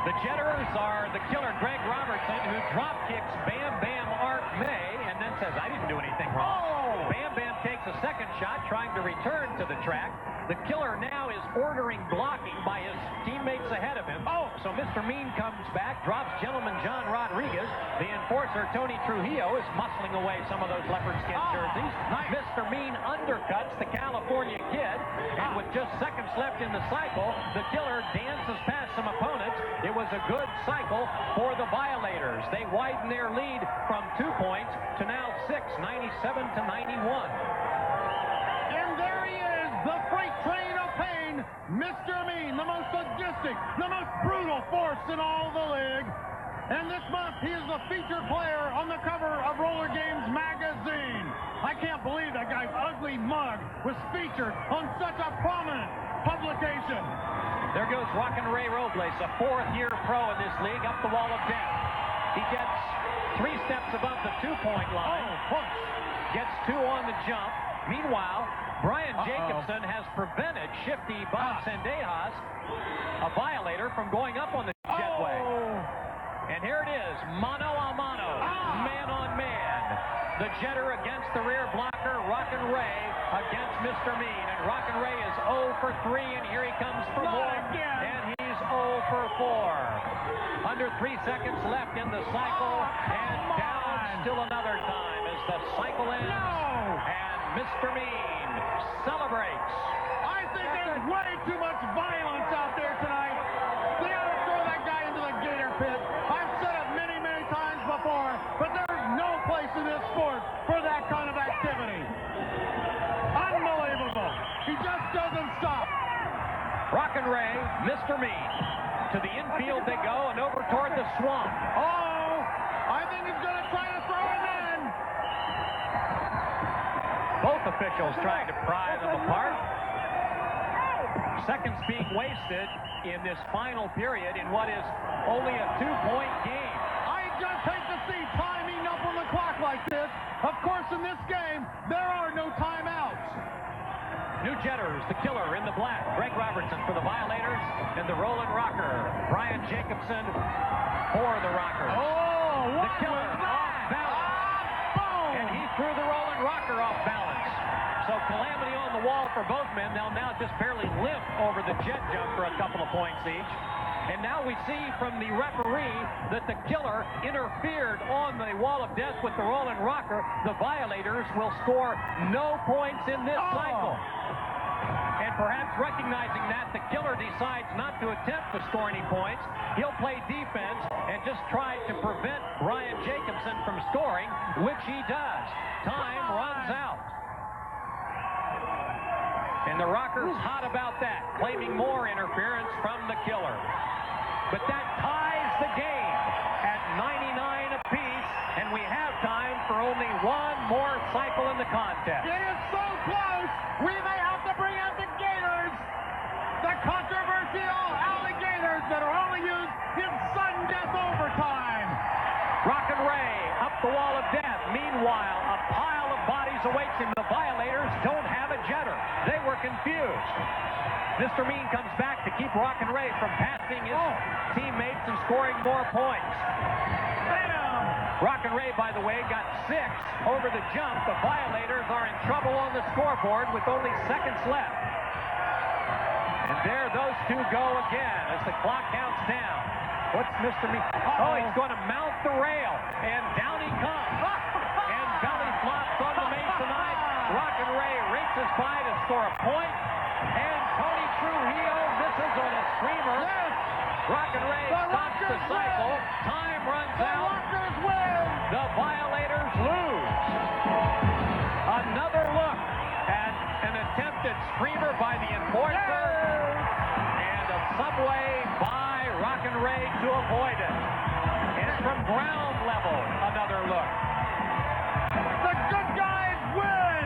The Jetters are the killer Greg Robertson, who drop kicks Bam Bam Art May and then says, I didn't do anything wrong. Oh! Bam Bam takes a second shot, trying to return to the track. The killer now is ordering blocking by his teammates ahead of him. Oh, so Mr. Mean comes back, drops gentleman John Rodriguez. The enforcer, Tony Trujillo, is muscling away some of those leopard skin jerseys. Nice. Mr. Mean undercuts the California kid, and with just seconds left in the cycle, the killer dances past some opponents. It was a good cycle for the Violators. They widen their lead from 2 points to now 6, 97 to 91. freight train of pain, Mr. Mean, the most sadistic, the most brutal force in all the league. And this month, he is the featured player on the cover of Roller Games magazine. I can't believe that guy's ugly mug was featured on such a prominent publication. There goes Rockin' Ray Robles, a fourth-year pro in this league, up the wall of death. He gets 3 steps above the 2-point line. Gets 2 on the jump. Meanwhile, Brian Jacobson has prevented shifty Bob Sendejas, a violator, from going up on the jetway. And here it is, mano a mano, man on man. The jetter against the rear blocker, Rockin' Ray against Mr. Mean. And Rockin' Ray is 0 for 3, and here he comes for more. And he's 0 for 4. Under 3 seconds left in the cycle, and down still another time as the cycle ends. And Mr. Mean celebrates. I think there's way too much violence out there tonight. They ought to throw that guy into the gator pit. I've said it many, many times before, but there's no place in this sport for that kind of activity. Unbelievable. He just doesn't stop. Rockin' Ray, Mr. Mean. To the infield they go and over toward the swamp. Oh, I think he's going to try to throw it in. Both officials trying to pry them apart. Seconds being wasted in this final period in what is only a 2-point game. I just hate to see time eating up on the clock like this. Of course, in this game, there are no timeouts. New jetters, the killer in the black, Greg Robertson for the Violators, and the Roland Rocker, Brian Jacobson for the Rockers. Oh, the killer off balance. And he threw the Roland Rocker off balance. So calamity on the wall for both men. They'll now just barely limp over the jet jump for a couple of points each. And now we see from the referee that the killer interfered on the wall of death with the Roland Rocker. The Violators will score no points in this cycle. And perhaps recognizing that, the killer decides not to attempt to score any points. He'll play defense and just try to prevent Brian Jacobson from scoring, which he does. Time runs out. And the Rockers hot about that, claiming more interference from the killer. But that ties the game at 99 apiece, and we have time for only one more cycle in the contest. It is so close, we may have to bring out the Gators, the controversial alligators that are only used in sudden death overtime. Rockin' Ray up the wall of death. Meanwhile, a pile of bodies awaits him. The Violators don't have a jetter. They were confused. Mr. Mean comes back to keep Rockin' Ray from passing his teammates and scoring more points. Rockin' Ray, by the way, got 6 over the jump. The Violators are in trouble on the scoreboard with only seconds left. And there those two go again as the clock counts down. What's Mr. Mean? Oh, he's going to mount the rail, and down he comes. And belly flops on the Masonite. Rockin' Ray races by to score a point. And Tony Trujillo misses on a screamer. Rockin' Ray stops the cycle. Time runs out. The Violators lose. Another look at an attempted screamer by the enforcer. And a subway by Rockin' Ray to avoid it. And from ground level, another look. The good guys win!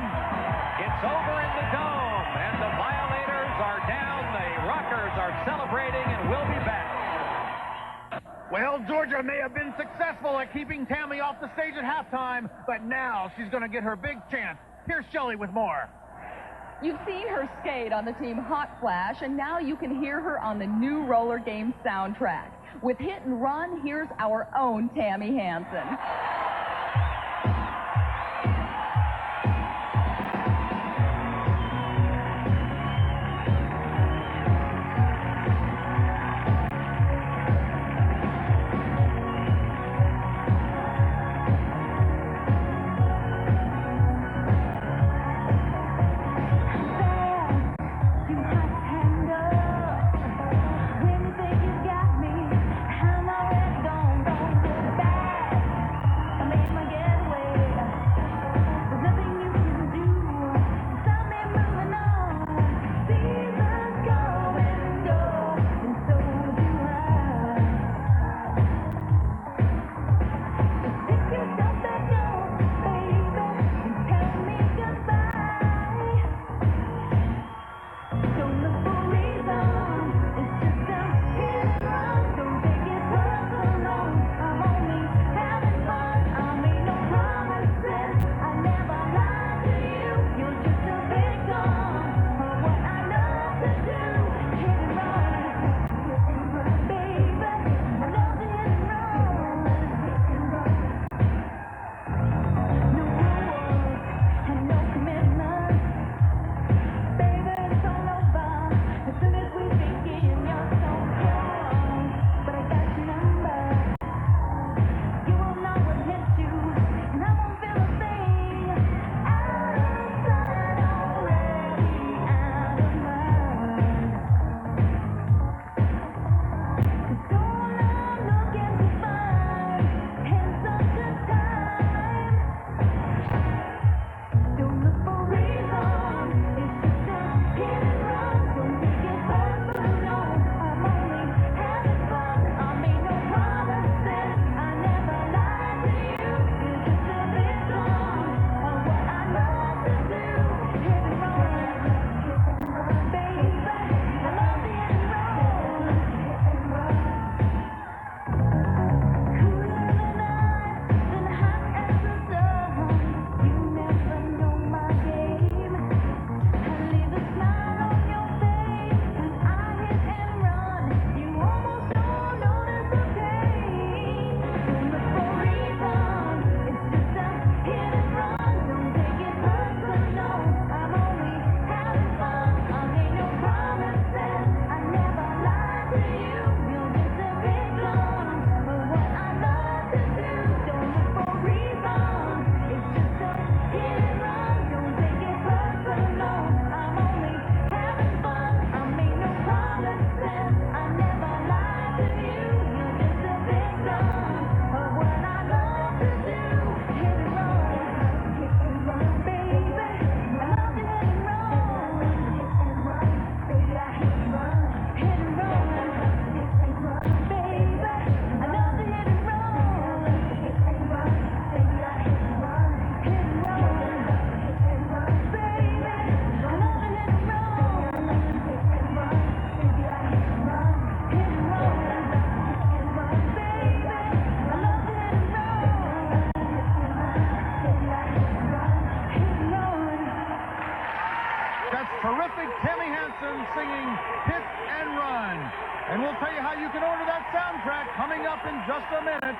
It's over in the dome, and the Violators are down. The Rockers are celebrating, and we'll be back. Well, Georgia may have been successful at keeping Tammy off the stage at halftime, but now she's going to get her big chance. Here's Shelley with more. You've seen her skate on the team Hot Flash, and now you can hear her on the new Roller Games soundtrack. With Hit and Run, here's our own Tammy Hansen. And we'll tell you how you can order that soundtrack coming up in just a minute.